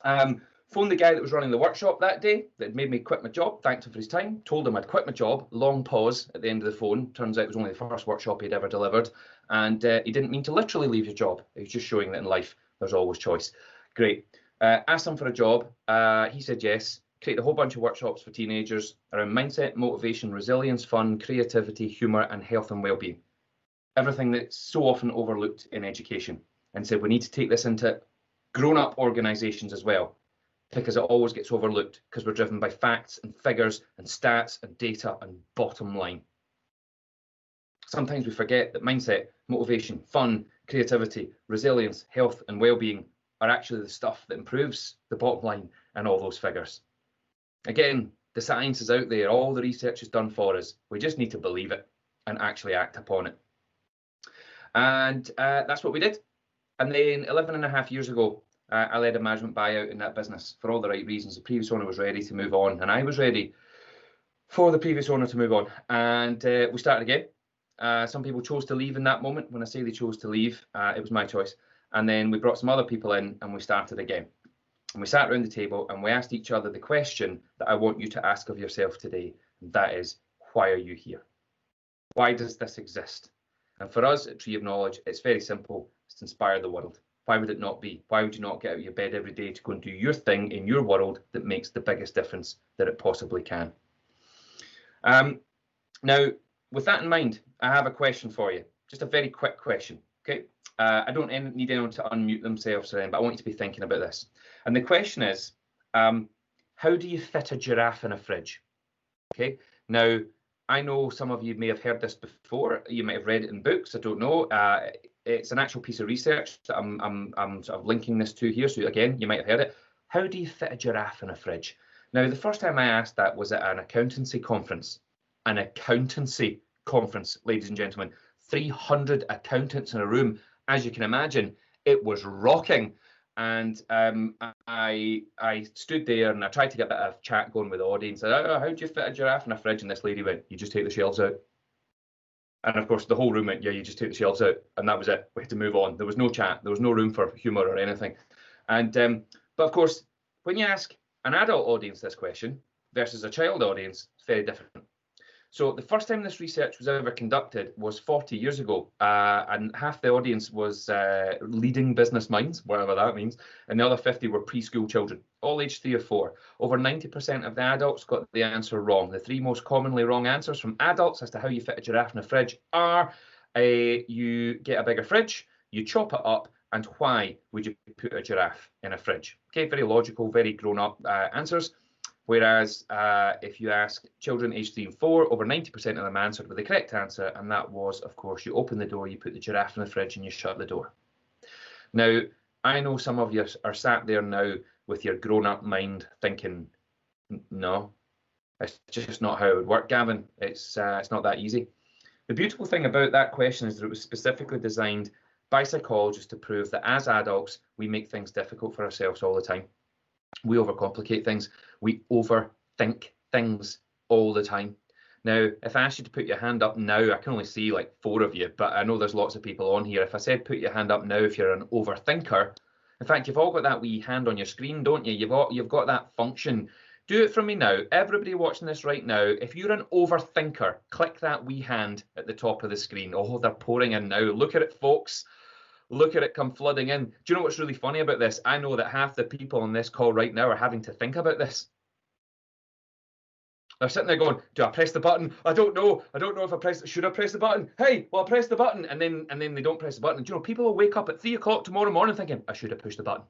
phoned the guy that was running the workshop that day that made me quit my job. Thanked him for his time. Told him I'd quit my job. Long pause at the end of the phone. Turns out it was only the first workshop he'd ever delivered. And he didn't mean to literally leave his job. He was just showing that in life there's always choice. Great. Asked him for a job. He said yes. Created a whole bunch of workshops for teenagers around mindset, motivation, resilience, fun, creativity, humour, and health and well-being. Everything that's so often overlooked in education. And said we need to take this into grown-up organisations as well, because it always gets overlooked because we're driven by facts and figures and stats and data and bottom line. Sometimes we forget that mindset, motivation, fun, creativity, resilience, health, and well-being are actually the stuff that improves the bottom line and all those figures. Again, The science is out there. All the research is done for us. We just need to believe it and actually act upon it. And that's what we did. And then 11.5 years ago, I led a management buyout in that business for all the right reasons. The previous owner was ready to move on, and I was ready for the previous owner to move on. And we started again. Some people chose to leave in that moment. When I say they chose to leave, it was my choice. And then we brought some other people in, and we started again. And we sat around the table, and we asked each other the question that I want you to ask of yourself today. And that is, why are you here? Why does this exist? And for us at Tree of Knowledge, it's very simple. It's to inspire the world. Why would it not be? Why would you not get out of your bed every day to go and do your thing in your world that makes the biggest difference that it possibly can? Now, with that in mind, I have a question for you. Just a very quick question, okay? I don't need anyone to unmute themselves or anything, but I want you to be thinking about this. And the question is, how do you fit a giraffe in a fridge? Okay, now, I know some of you may have heard this before. You might have read it in books. I don't know. It's an actual piece of research that I'm sort of linking this to here. So again, you might have heard it. How do you fit a giraffe in a fridge? Now, the first time I asked that was at an accountancy conference. An accountancy conference, ladies and gentlemen. 300 accountants in a room. As you can imagine, it was rocking. And I stood there and I tried to get a bit of chat going with the audience. Oh, how do you fit a giraffe in a fridge? And this lady went, you just take the shelves out. And of course, the whole room went, yeah, you just take the shelves out. And that was it. We had to move on. There was no chat. There was no room for humour or anything. And but of course, when you ask an adult audience this question versus a child audience, it's very different. So the first time this research was ever conducted was 40 years ago, and half the audience was leading business minds, whatever that means, and the other 50 were preschool children, all aged 3 or 4. Over 90% of the adults got the answer wrong. The 3 most commonly wrong answers from adults as to how you fit a giraffe in a fridge are you get a bigger fridge, you chop it up, and why would you put a giraffe in a fridge? Okay, very logical, very grown-up answers. Whereas if you ask children aged 3 and 4, over 90% of them answered with the correct answer, and that was, of course, you open the door, you put the giraffe in the fridge, and you shut the door. Now, I know some of you are sat there now with your grown-up mind thinking, no, it's just not how it would work, Gavin. It's not that easy. The beautiful thing about that question is that it was specifically designed by psychologists to prove that as adults, we make things difficult for ourselves all the time. We overcomplicate things. We overthink things all the time. Now, if I asked you to put your hand up now, I can only see like 4 of you, but I know there's lots of people on here. If I said put your hand up now if you're an overthinker, in fact, you've all got that wee hand on your screen, don't you? You've got that function. Do it for me now. Everybody watching this right now, if you're an overthinker, click that wee hand at the top of the screen. Oh, they're pouring in now. Look at it, folks. Look at it come flooding in. Do you know what's really funny about this? I know that half the people on this call right now are having to think about this. They're sitting there going, do I press the button? I don't know. I don't know if I press, should I press the button? Hey, well, I press the button. And then they don't press the button. Do you know, people will wake up at 3 o'clock tomorrow morning thinking, I should have pushed the button.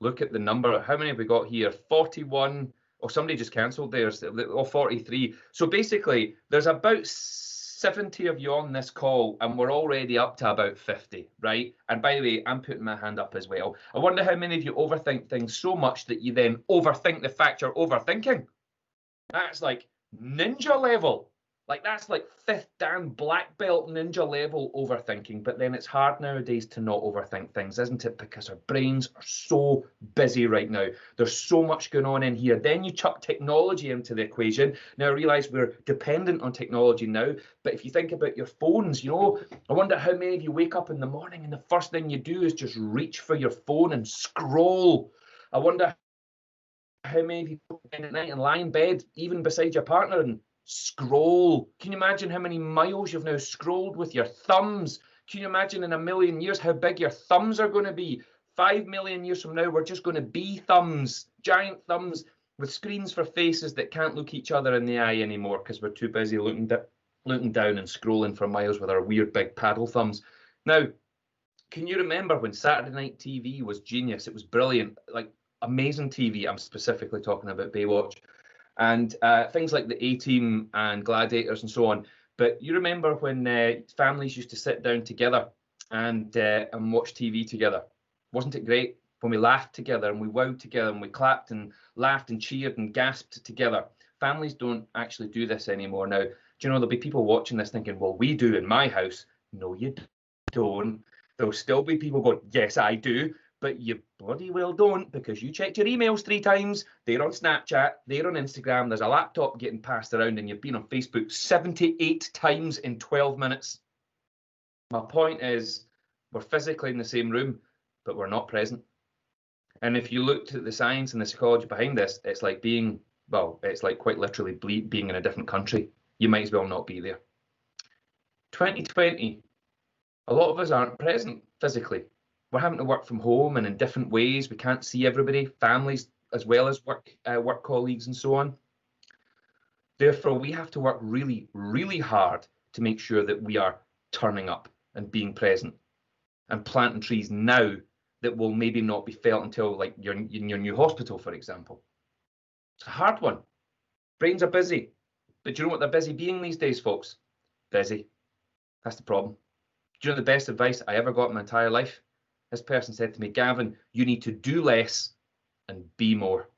Look at the number. How many have we got here? 41. Oh, somebody just cancelled theirs. Oh, 43. So basically, there's about 70 of you on this call, and we're already up to about 50, right? And by the way, I'm putting my hand up as well. I wonder how many of you overthink things so much that you then overthink the fact you're overthinking. That's like ninja level. Like that's like 5th Dan black belt ninja level overthinking. But then it's hard nowadays to not overthink things, isn't it? Because our brains are so busy right now. There's so much going on in here. Then you chuck technology into the equation. Now I realise we're dependent on technology now. But if you think about your phones, you know, I wonder how many of you wake up in the morning and the first thing you do is just reach for your phone and scroll. I wonder how many of you go at night and lie in bed, even beside your partner, and scroll. Can you imagine how many miles you've now scrolled with your thumbs? Can you imagine in a million years how big your thumbs are going to be? 5 million years from now, we're just going to be thumbs, giant thumbs with screens for faces that can't look each other in the eye anymore because we're too busy looking down and scrolling for miles with our weird big paddle thumbs. Now, can you remember when Saturday night TV was genius? It was brilliant, like amazing TV. I'm specifically talking about Baywatch. And things like the A-Team and Gladiators and so on. But you remember when families used to sit down together and watch TV together? Wasn't it great? when we laughed together and we wowed together and we clapped and laughed and cheered and gasped together. Families don't actually do this anymore. Now, do you know, there'll be people watching this thinking, well, we do in my house. No, you don't. There'll still be people going, yes, I do. But you bloody well don't, because you checked your emails 3 times. They're on Snapchat. They're on Instagram. There's a laptop getting passed around, and you've been on Facebook 78 times in 12 minutes. My point is, we're physically in the same room, but we're not present. And if you looked at the science and the psychology behind this, it's like being, well, it's like quite literally being in a different country. You might as well not be there. 2020, a lot of us aren't present physically. We're having to work from home and in different ways. We can't see everybody, families as well as work colleagues and so on. Therefore, we have to work really, really hard to make sure that we are turning up and being present and planting trees now that will maybe not be felt until like you're in your new hospital, for example. It's a hard one. Brains are busy. But do you know what they're busy being these days, folks? Busy. That's the problem. Do you know the best advice I ever got in my entire life? This person said to me, Gavin, you need to do less and be more.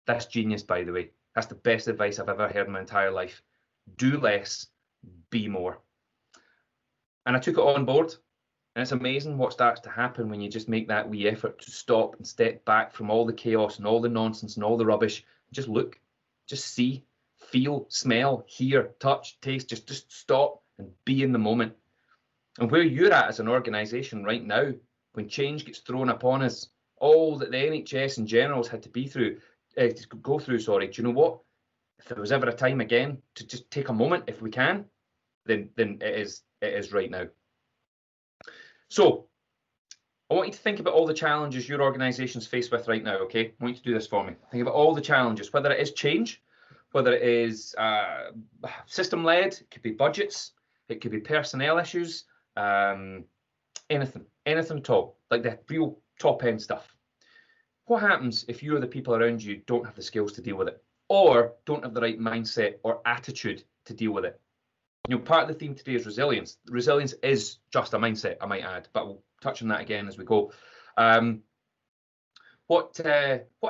That's genius, by the way. That's the best advice I've ever heard in my entire life. Do less, be more. And I took it on board. And it's amazing what starts to happen when you just make that wee effort to stop and step back from all the chaos and all the nonsense and all the rubbish. Just look, just see, feel, smell, hear, touch, taste. Just stop and be in the moment. And where you're at as an organisation right now, when change gets thrown upon us, all that the NHS in general has had to go through, do you know what? If there was ever a time again to just take a moment, if we can, then it is right now. So I want you to think about all the challenges your organisation's faced with right now, okay? I want you to do this for me. Think about all the challenges, whether it is change, whether it is system-led, it could be budgets, it could be personnel issues, anything at all, like the real top-end stuff. What happens if you or the people around you don't have the skills to deal with it, or don't have the right mindset or attitude to deal with it? You know, part of the theme today is resilience. Resilience is just a mindset, I might add, but we'll touch on that again as we go. What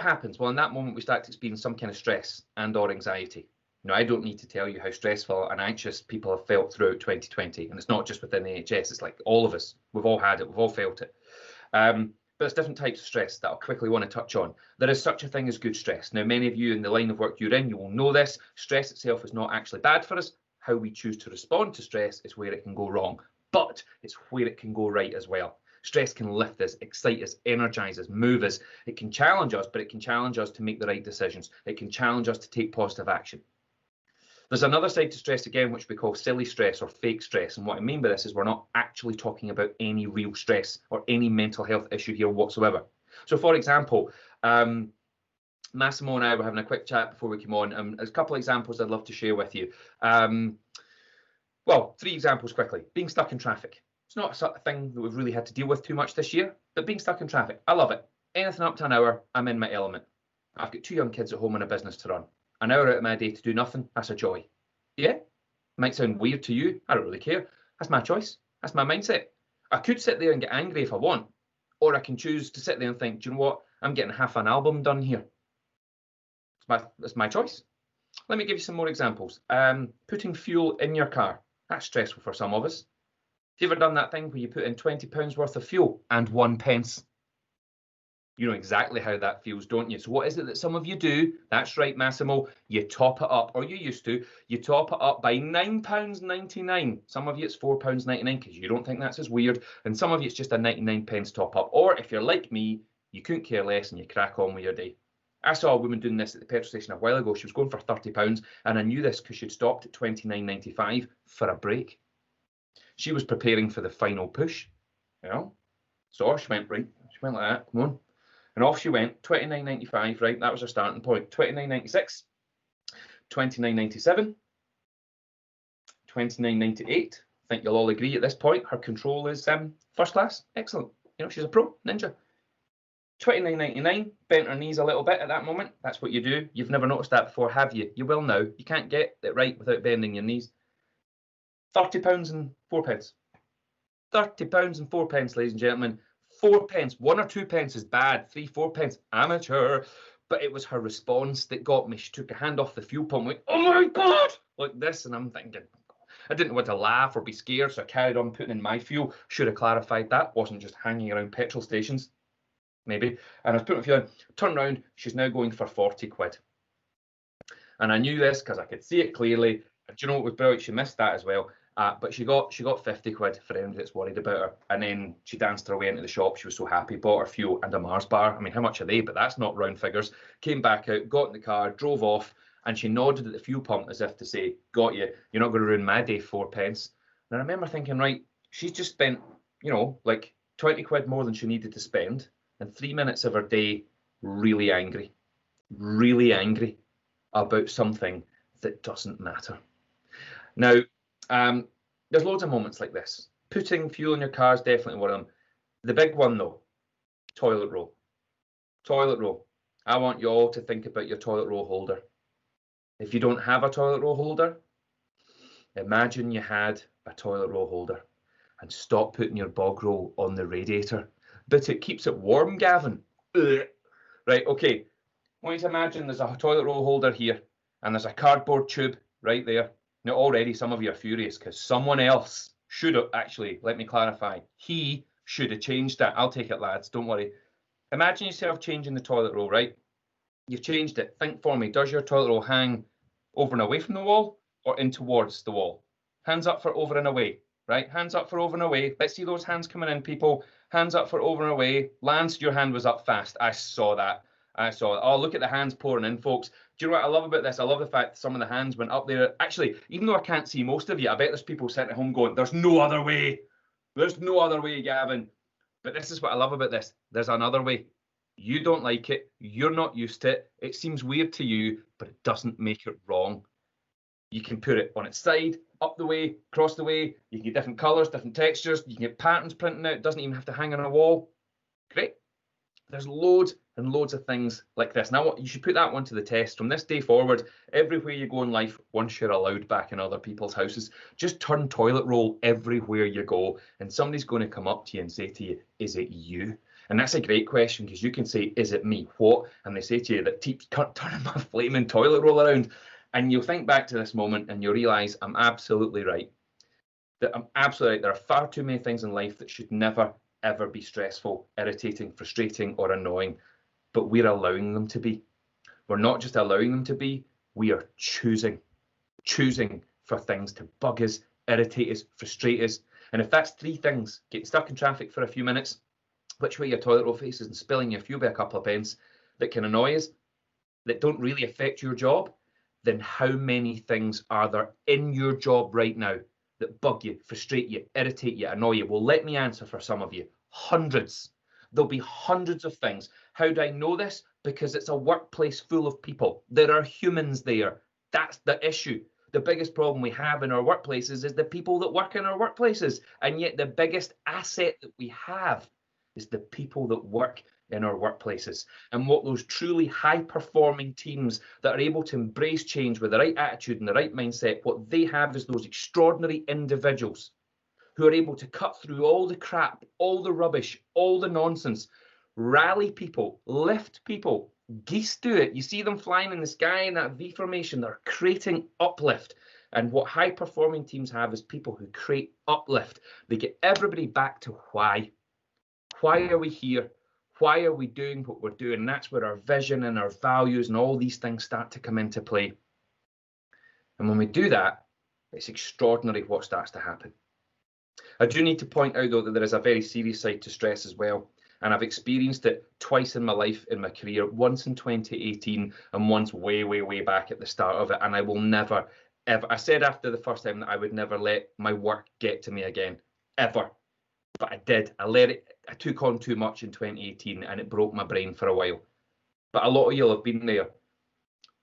happens? Well, in that moment, we start to experience some kind of stress and or anxiety. You know, I don't need to tell you how stressful and anxious people have felt throughout 2020, and it's not just within the NHS. It's like all of us. We've all had it. We've all felt it. But there's different types of stress that I'll quickly want to touch on. There is such a thing as good stress. Now, many of you in the line of work you're in, you will know this. Stress itself is not actually bad for us. How we choose to respond to stress is where it can go wrong, but it's where it can go right as well. Stress can lift us, excite us, energize us, move us. It can challenge us, but it can challenge us to make the right decisions. It can challenge us to take positive action. There's another side to stress again, which we call silly stress or fake stress. And what I mean by this is we're not actually talking about any real stress or any mental health issue here whatsoever. So for example, Massimo and I were having a quick chat before we came on. There's a couple of examples I'd love to share with you. Well, 3 examples quickly. Being stuck in traffic. It's not a thing that we've really had to deal with too much this year, but being stuck in traffic, I love it. Anything up to an hour, I'm in my element. I've got 2 young kids at home and a business to run. An hour out of my day to do nothing, that's a joy. Yeah, might sound weird to you. I don't really care. That's my choice. That's my mindset. I could sit there and get angry if I want, or I can choose to sit there and think, do you know what? I'm getting half an album done here. It's my choice. Let me give you some more examples. Putting fuel in your car. That's stressful for some of us. Have you ever done that thing where you put in £20 worth of fuel and 1 pence? You know exactly how that feels, don't you? So what is it that some of you do? That's right, Massimo. You top it up, or you used to. You top it up by £9.99. Some of you it's £4.99 because you don't think that's as weird. And some of you it's just a 99 pence top up. Or if you're like me, you couldn't care less and you crack on with your day. I saw a woman doing this at the petrol station a while ago. She was going for £30, and I knew this because she'd stopped at £29.95 for a break. She was preparing for the final push. You know? So she went, right, she went like that, come on. And off she went, £29.95, right, that was her starting point. £29.96, £29.97, £29.98. I think you'll all agree at this point, her control is first class, excellent. You know, she's a pro, ninja. £29.99, bent her knees a little bit at that moment. That's what you do. You've never noticed that before, have you? You will now. You can't get it right without bending your knees. £30 and 4 pence. £30 and 4 pence, ladies and gentlemen. 4p. 1 or 2p is bad. 3, 4p, amateur. But it was her response that got me. She took her hand off the fuel pump, like, oh my God, like this. And I'm thinking, I didn't want to laugh or be scared, so I carried on putting in my fuel. Should have clarified that. Wasn't just hanging around petrol stations, maybe. And I was putting fuel in, turned around, she's now going for 40 quid. And I knew this because I could see it clearly. Do you know what was brilliant? She missed that as well. But she got 50 quid for anyone that's worried about her. And then she danced her way into the shop. She was so happy, bought her fuel and a Mars bar. I mean, how much are they? But that's not round figures. Came back out, got in the car, drove off, and she nodded at the fuel pump as if to say, got you. You're not going to ruin my day, 4p. And I remember thinking, right, she's just spent, like 20 quid more than she needed to spend. And 3 minutes of her day really angry about something that doesn't matter. Now, there's loads of moments like this. Putting fuel in your car is definitely one of them. The big one, though, toilet roll. Toilet roll. I want you all to think about your toilet roll holder. If you don't have a toilet roll holder, imagine you had a toilet roll holder and stop putting your bog roll on the radiator. But it keeps it warm, Gavin. Ugh. Right, okay. I want you to imagine there's a toilet roll holder here and there's a cardboard tube right there. Now, already some of you are furious because someone else should have, actually, let me clarify, he should have changed that. I'll take it, lads, don't worry. Imagine yourself changing the toilet roll, right? You've changed it. Think for me, does your toilet roll hang over and away from the wall or in towards the wall? Hands up for over and away, right? Hands up for over and away. Let's see those hands coming in, people. Hands up for over and away. Lance, your hand was up fast. I saw that. Oh, look at the hands pouring in, folks. Do you know what I love about this? I love the fact that some of the hands went up there. Actually, even though I can't see most of you, I bet there's people sitting at home going, there's no other way. There's no other way, Gavin. But this is what I love about this. There's another way. You don't like it. You're not used to it. It seems weird to you, but it doesn't make it wrong. You can put it on its side, up the way, across the way. You can get different colours, different textures. You can get patterns printing out. It doesn't even have to hang on a wall. Great. There's loads and loads of things like this. Now, you should put that one to the test. From this day forward, everywhere you go in life, once you're allowed back in other people's houses, just turn toilet roll everywhere you go. And somebody's going to come up to you and say to you, is it you? And that's a great question because you can say, is it me? What? And they say to you that keeps turning my flaming toilet roll around. And you'll think back to this moment and you'll realise I'm absolutely right. I'm absolutely right. There are far too many things in life that should never, ever be stressful, irritating, frustrating, or annoying. But we're allowing them to be. We're not just allowing them to be, we are choosing for things to bug us, irritate us, frustrate us. And if that's 3 things, getting stuck in traffic for a few minutes, which way your toilet roll faces and spilling your fuel by a couple of pence, that can annoy us, that don't really affect your job, then how many things are there in your job right now that bug you, frustrate you, irritate you, annoy you? Well, let me answer for some of you. Hundreds. There'll be hundreds of things. How do I know this? Because it's a workplace full of people. There are humans there. That's the issue. The biggest problem we have in our workplaces is the people that work in our workplaces. And yet the biggest asset that we have is the people that work in our workplaces. And what those truly high-performing teams that are able to embrace change with the right attitude and the right mindset, what they have is those extraordinary individuals who are able to cut through all the crap, all the rubbish, all the nonsense, rally people, lift people. Geese do it. You see them flying in the sky in that V formation. They're creating uplift. And what high-performing teams have is people who create uplift. They get everybody back to why. Why are we here? Why are we doing what we're doing? And that's where our vision and our values and all these things start to come into play. And when we do that, it's extraordinary what starts to happen. I do need to point out, though, that there is a very serious side to stress as well. And I've experienced it twice in my life, in my career, once in 2018 and once way, way, way back at the start of it. And I will never, ever, I said after the first time that I would never let my work get to me again, ever. But I did. I took on too much in 2018 and it broke my brain for a while. But a lot of you have been there.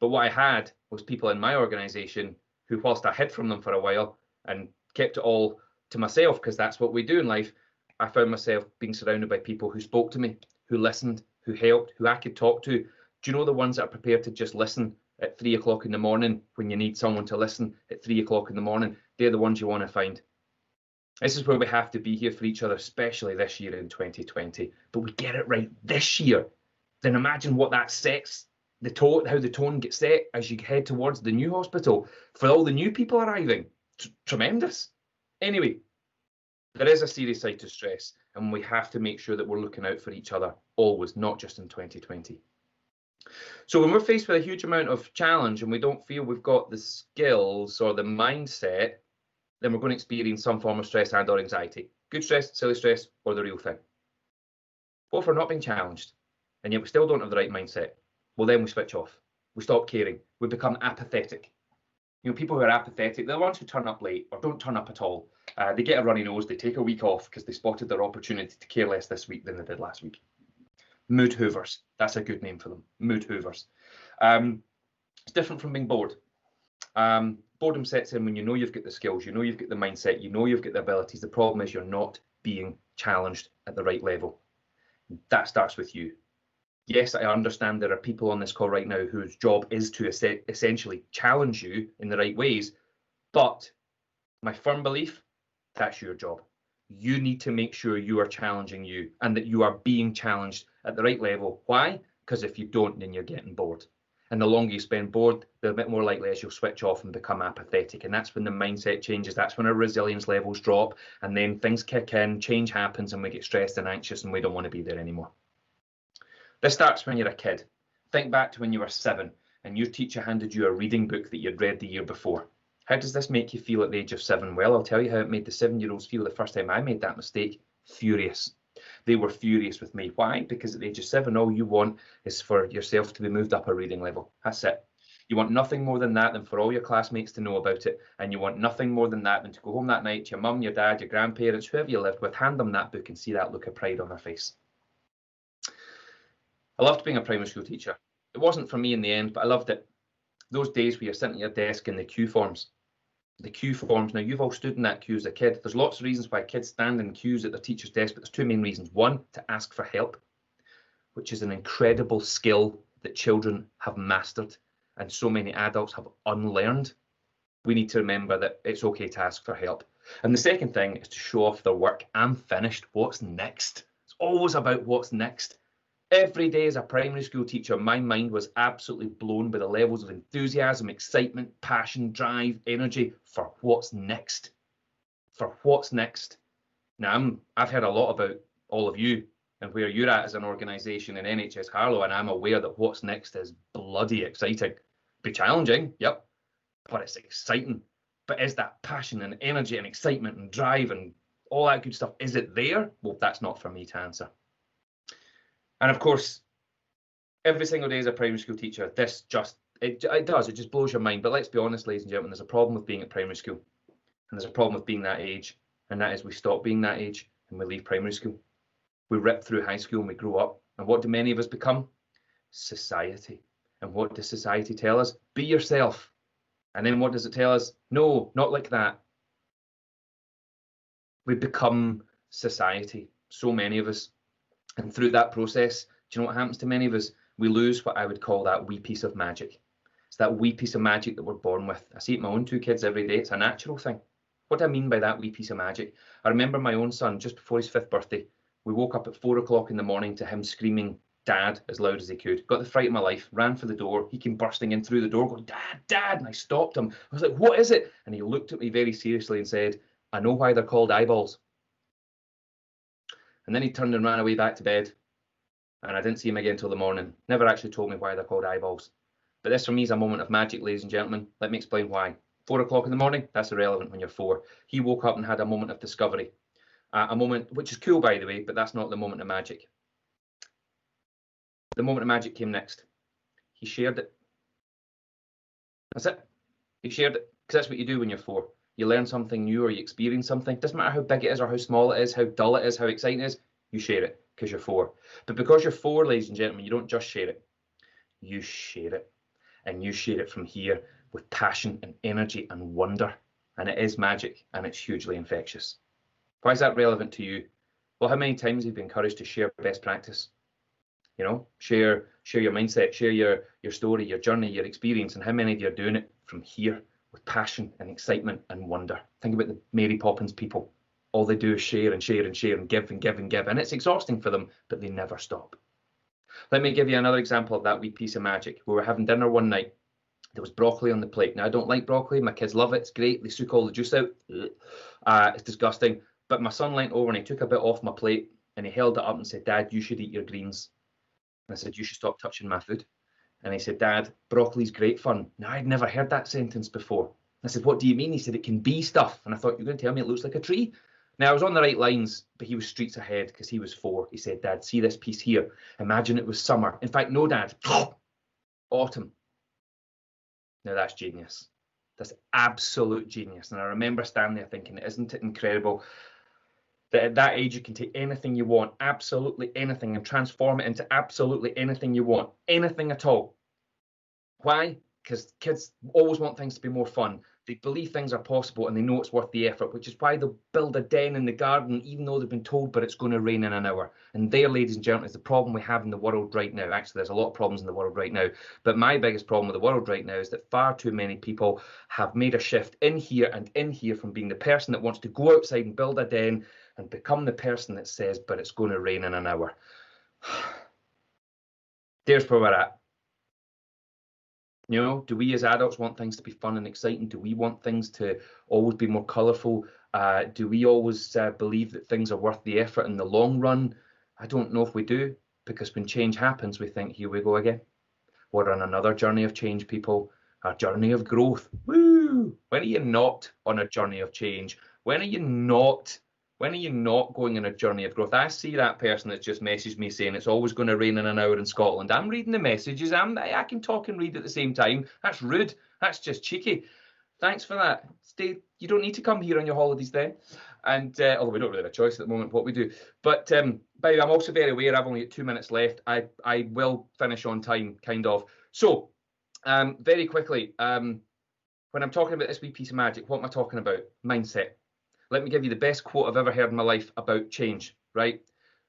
But what I had was people in my organisation who, whilst I hid from them for a while and kept it all to myself, because that's what we do in life, I found myself being surrounded by people who spoke to me, who listened, who helped, who I could talk to. Do you know the ones that are prepared to just listen at 3 o'clock in the morning when you need someone to listen at 3 o'clock in the morning? They're the ones you want to find. This is where we have to be here for each other, especially this year in 2020. But we get it right this year. Then imagine what that sets the tone, how the tone gets set as you head towards the new hospital for all the new people arriving. Tremendous. Anyway, there is a serious side to stress, and we have to make sure that we're looking out for each other always, not just in 2020. So when we're faced with a huge amount of challenge and we don't feel we've got the skills or the mindset, then we're going to experience some form of stress and or anxiety. Good stress, silly stress, or the real thing. What if we're not being challenged and yet we still don't have the right mindset? Well, then we switch off. We stop caring. We become apathetic. You know, people who are apathetic, they're the ones who turn up late or don't turn up at all. They get a runny nose, they take a week off because they spotted their opportunity to care less this week than they did last week. Mood hoovers. That's a good name for them. Mood hoovers. It's different from being bored. Boredom sets in when you know you've got the skills, you know you've got the mindset, you know you've got the abilities. The problem is you're not being challenged at the right level. That starts with you. Yes, I understand there are people on this call right now whose job is to essentially challenge you in the right ways, but my firm belief, that's your job. You need to make sure you are challenging you and that you are being challenged at the right level. Why? Because if you don't, then you're getting bored. And the longer you spend bored, the bit more likely is you'll switch off and become apathetic. And that's when the mindset changes. That's when our resilience levels drop. And then things kick in, change happens, and we get stressed and anxious, and we don't want to be there anymore. This starts when you're a kid. Think back to when you were 7 and your teacher handed you a reading book that you'd read the year before. How does this make you feel at the age of 7? Well, I'll tell you how it made the 7-year-olds feel the first time I made that mistake. Furious. They were furious with me. Why? Because at the age of 7, all you want is for yourself to be moved up a reading level. That's it. You want nothing more than that than for all your classmates to know about it. And you want nothing more than that than to go home that night to your mum, your dad, your grandparents, whoever you lived with, hand them that book and see that look of pride on their face. I loved being a primary school teacher. It wasn't for me in the end, but I loved it. Those days where you're sitting at your desk in the queue forms. The queue forms, now you've all stood in that queue as a kid. There's lots of reasons why kids stand in queues at their teacher's desk, but there's 2 main reasons. One, to ask for help, which is an incredible skill that children have mastered and so many adults have unlearned. We need to remember that it's okay to ask for help. And the second thing is to show off their work. I'm finished. What's next? It's always about what's next. Every day as a primary school teacher, my mind was absolutely blown by the levels of enthusiasm, excitement, passion, drive, energy for what's next. For what's next. Now, I've heard a lot about all of you and where you're at as an organisation in NHS Harlow, and I'm aware that what's next is bloody exciting. Be challenging, yep, but it's exciting. But is that passion and energy and excitement and drive and all that good stuff, is it there? Well, that's not for me to answer. And of course, every single day as a primary school teacher, this just, it just blows your mind. But let's be honest, ladies and gentlemen, there's a problem with being at primary school. And there's a problem with being that age. And that is we stop being that age and we leave primary school. We rip through high school and we grow up. And what do many of us become? Society. And what does society tell us? Be yourself. And then what does it tell us? No, not like that. We become society. So many of us. And through that process, do you know what happens to many of us? We lose what I would call that wee piece of magic. It's that wee piece of magic that we're born with. I see it in my own 2 kids every day. It's a natural thing. What do I mean by that wee piece of magic? I remember my own son, just before his 5th birthday, we woke up at 4 o'clock in the morning to him screaming, "Dad," as loud as he could. Got the fright of my life, ran for the door. He came bursting in through the door going, "Dad, Dad." And I stopped him. I was like, "What is it?" And he looked at me very seriously and said, "I know why they're called eyeballs." And then he turned and ran away back to bed. And I didn't see him again until the morning. Never actually told me why they're called eyeballs. But this for me is a moment of magic, ladies and gentlemen. Let me explain why. 4 o'clock in the morning, that's irrelevant when you're 4. He woke up and had a moment of discovery. A moment, which is cool, by the way, but that's not the moment of magic. The moment of magic came next. He shared it. That's it. He shared it. Because that's what you do when you're 4. You learn something new or you experience something. Doesn't matter how big it is or how small it is, how dull it is, how exciting it is. You share it because you're 4. But because you're 4, ladies and gentlemen, you don't just share it. You share it. And you share it from here with passion and energy and wonder. And it is magic and it's hugely infectious. Why is that relevant to you? Well, how many times have you been encouraged to share best practice? You know, share your mindset, share your story, your journey, your experience, and how many of you are doing it from here with passion and excitement and wonder? Think about the Mary Poppins people. All they do is share and share and share and give and give and give. And it's exhausting for them, but they never stop. Let me give you another example of that wee piece of magic. We were having dinner one night. There was broccoli on the plate. Now, I don't like broccoli. My kids love it. It's great. They suck all the juice out. It's disgusting. But my son leant over and he took a bit off my plate and he held it up and said, Dad, you should eat your greens. And I said, you should stop touching my food. And he said, Dad, broccoli's great fun. Now, I'd never heard that sentence before. I said, what do you mean? He said, it can be stuff. And I thought, you're going to tell me it looks like a tree? Now, I was on the right lines, but he was streets ahead because he was 4. He said, Dad, see this piece here? Imagine it was summer. In fact, no, Dad, autumn. Now, that's genius. That's absolute genius. And I remember standing there thinking, isn't it incredible that at that age you can take anything you want, absolutely anything, and transform it into absolutely anything you want, anything at all. Why? Because kids always want things to be more fun. They believe things are possible and they know it's worth the effort, which is why they'll build a den in the garden, even though they've been told, but it's going to rain in an hour. And there, ladies and gentlemen, is the problem we have in the world right now. Actually, there's a lot of problems in the world right now. But my biggest problem with the world right now is that far too many people have made a shift in here and in here from being the person that wants to go outside and build a den and become the person that says, but it's going to rain in an hour. There's where we're at. You know, do we as adults want things to be fun and exciting? Do we want things to always be more colourful? Do we always believe that things are worth the effort in the long run? I don't know if we do, because when change happens, we think, here we go again. We're on another journey of change, people, a journey of growth. Woo! When are you not on a journey of change? When are you not going on a journey of growth? I see that person that's just messaged me saying it's always going to rain in an hour in Scotland. I'm reading the messages. I can talk and read at the same time. That's rude. That's just cheeky. Thanks for that. Stay. You don't need to come here on your holidays then. And although we don't really have a choice at the moment what we do. But by the way, I'm also very aware I've only got 2 minutes left. I will finish on time, kind of. So very quickly, when I'm talking about this wee piece of magic, what am I talking about? Mindset. Let me give you the best quote I've ever heard in my life about change, right?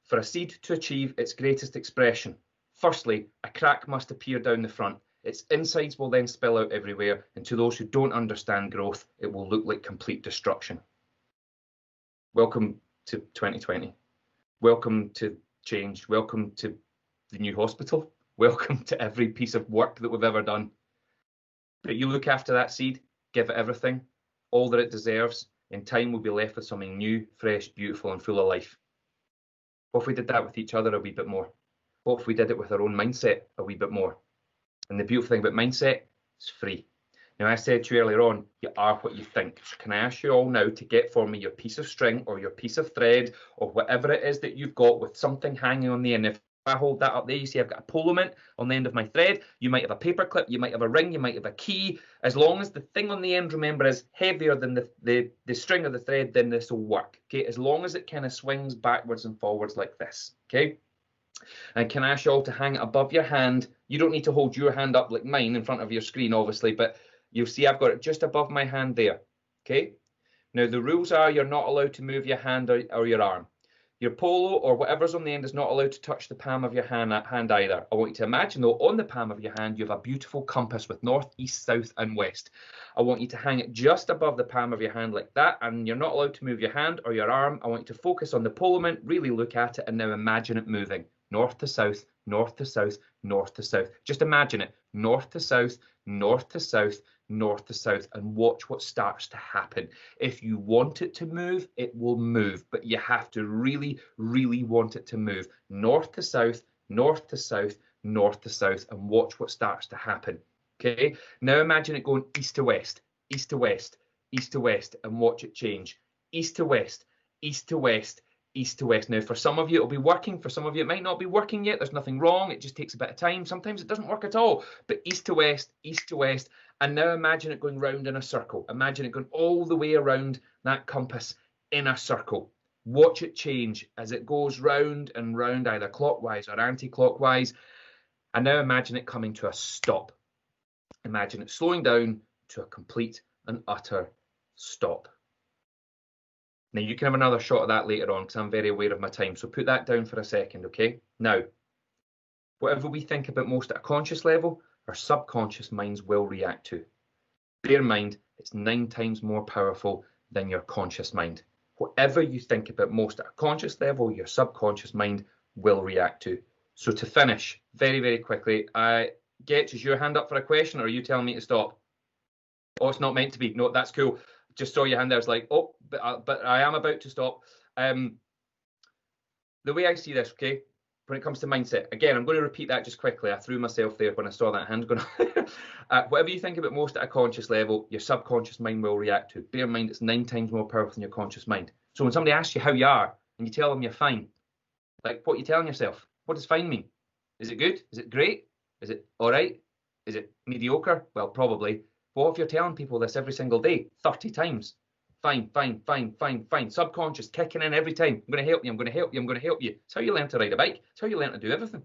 For a seed to achieve its greatest expression, firstly, a crack must appear down the front. Its insides will then spill out everywhere, and to those who don't understand growth, it will look like complete destruction. Welcome to 2020. Welcome to change. Welcome to the new hospital. Welcome to every piece of work that we've ever done. But you look after that seed, give it everything, all that it deserves. In time, we'll be left with something new, fresh, beautiful, and full of life. What if we did that with each other a wee bit more? What if we did it with our own mindset a wee bit more? And the beautiful thing about mindset, it's free. Now, I said to you earlier on, you are what you think. So can I ask you all now to get for me your piece of string or your piece of thread or whatever it is that you've got with something hanging on the end. If I hold that up there, you see I've got a polo mint on the end of my thread. You might have a paper clip, you might have a ring, you might have a key. As long as the thing on the end, remember, is heavier than the string of the thread, then this will work. Okay, as long as it kind of swings backwards and forwards like this. Okay. And can I ask you all to hang it above your hand? You don't need to hold your hand up like mine in front of your screen, obviously, but you'll see I've got it just above my hand there. Okay. Now the rules are you're not allowed to move your hand or your arm. Your polo or whatever's on the end is not allowed to touch the palm of your hand either. I want you to imagine, though, on the palm of your hand, you have a beautiful compass with north, east, south, and west. I want you to hang it just above the palm of your hand like that, and you're not allowed to move your hand or your arm. I want you to focus on the polo mint, really look at it, and now imagine it moving. North to south, north to south, north to south. Just imagine it. North to south, north to south, north to south, and watch what starts to happen. If you want it to move, it will move, but you have to really, really want it to move. North to south, north to south, north to south, and watch what starts to happen. Okay, now imagine it going east to west, east to west, east to west, and watch it change. East to west, east to west, east to west. Now, for some of you, it'll be working. For some of you, it might not be working yet. There's nothing wrong. It just takes a bit of time. Sometimes it doesn't work at all. But east to west, east to west. And now imagine it going round in a circle. Imagine it going all the way around that compass in a circle. Watch it change as it goes round and round, either clockwise or anti-clockwise. And now imagine it coming to a stop. Imagine it slowing down to a complete and utter stop. Now, you can have another shot of that later on because I'm very aware of my time. So put that down for a second, okay? Now, whatever we think about most at a conscious level, our subconscious minds will react to. Bear in mind, it's 9 times more powerful than your conscious mind. whatever you think about most at a conscious level, your subconscious mind will react to. So to finish, very, very quickly, Getch, is your hand up for a question, or are you telling me to stop? Oh, it's not meant to be. No, that's cool. Just saw your hand there. I was like, oh, but I am about to stop. The way I see this, okay, when it comes to mindset, again, I'm going to repeat that just quickly. I threw myself there when I saw that hand going. Whatever you think about most at a conscious level, your subconscious mind will react to. Bear in mind, it's 9 times more powerful than your conscious mind. So when somebody asks you how you are, and you tell them you're fine, like, what are you telling yourself? What does fine mean? Is it good? Is it great? Is it all right? Is it mediocre? Well, probably. But what if you're telling people this every single day, 30 times? Fine, fine, fine, fine, fine. Subconscious kicking in every time. I'm going to help you, I'm going to help you, I'm going to help you. It's how you learn to ride a bike. It's how you learn to do everything.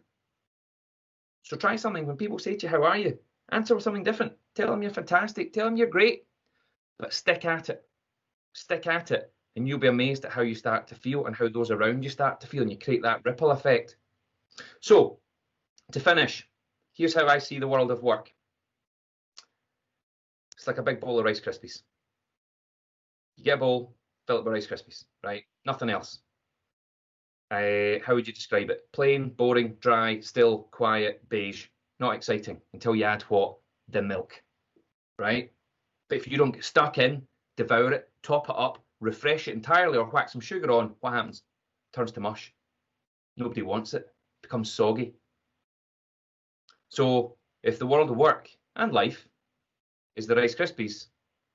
So try something. When people say to you, how are you? Answer with something different. Tell them you're fantastic. Tell them you're great. But stick at it. Stick at it. And you'll be amazed at how you start to feel and how those around you start to feel. And you create that ripple effect. So, to finish, here's how I see the world of work. It's like a big bowl of Rice Krispies. You get a bowl, fill it with Rice Krispies, right? Nothing else. How would you describe it? Plain, boring, dry, still, quiet, beige. Not exciting until you add what? The milk, right? But if you don't get stuck in, devour it, top it up, refresh it entirely, or whack some sugar on, what happens? It turns to mush. Nobody wants it. It becomes soggy. So if the world of work and life is the Rice Krispies,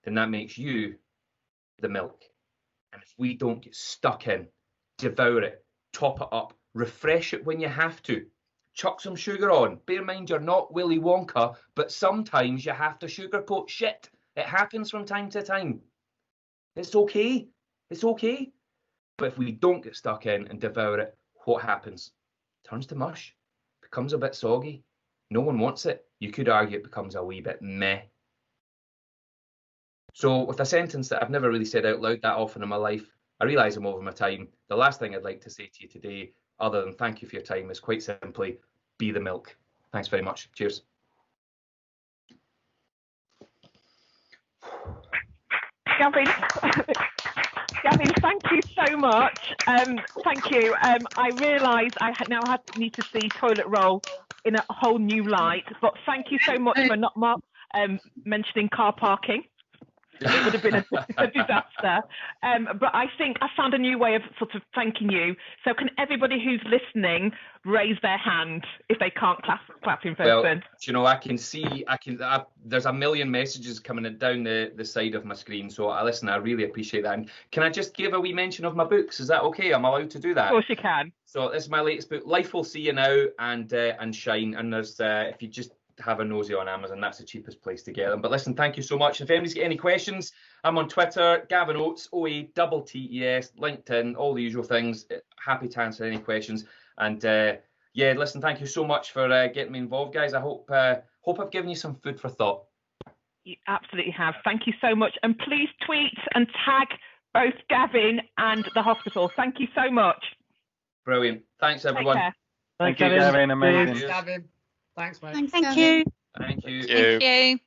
then that makes you the milk. And if we don't get stuck in, devour it, top it up, refresh it when you have to, chuck some sugar on. Bear in mind, you're not Willy Wonka, but sometimes you have to sugarcoat shit. It happens from time to time. It's okay. It's okay. But if we don't get stuck in and devour it, what happens? It turns to mush, becomes a bit soggy. No one wants it. You could argue it becomes a wee bit meh. So with a sentence that I've never really said out loud that often in my life, I realise I'm over my time. The last thing I'd like to say to you today, other than thank you for your time, is quite simply, be the milk. Thanks very much. Cheers. Gavin, thank you so much. Thank you. I realise I now need to see toilet roll in a whole new light, but thank you so much for not mentioning car parking. It would have been a disaster. But I think I found a new way of sort of thanking you. So can everybody who's listening raise their hand if they can't clap in person? Well, you know, I can see, there's a million messages coming down the side of my screen. So listen, I really appreciate that. And can I just give a wee mention of my books? Is that okay? I'm allowed to do that? Of course you can. So this is my latest book, Life Will See You Now, and Shine. And there's, if you just have a nosy on Amazon, that's the cheapest place to get them. But listen, thank you so much. If anybody's got any questions, I'm on Twitter, Gavin Oattes, OATTES, LinkedIn, all the usual things. Happy to answer any questions. And yeah, listen, thank you so much for getting me involved, guys. I hope I've given you some food for thought. You absolutely have. Thank you so much. And please tweet and tag both Gavin and the hospital. Thank you so much. Brilliant. Thanks, everyone. Thank you, Gavin. Amazing. Thanks, Gavin. Thanks, mate. Thank you. Thank you. Thank you.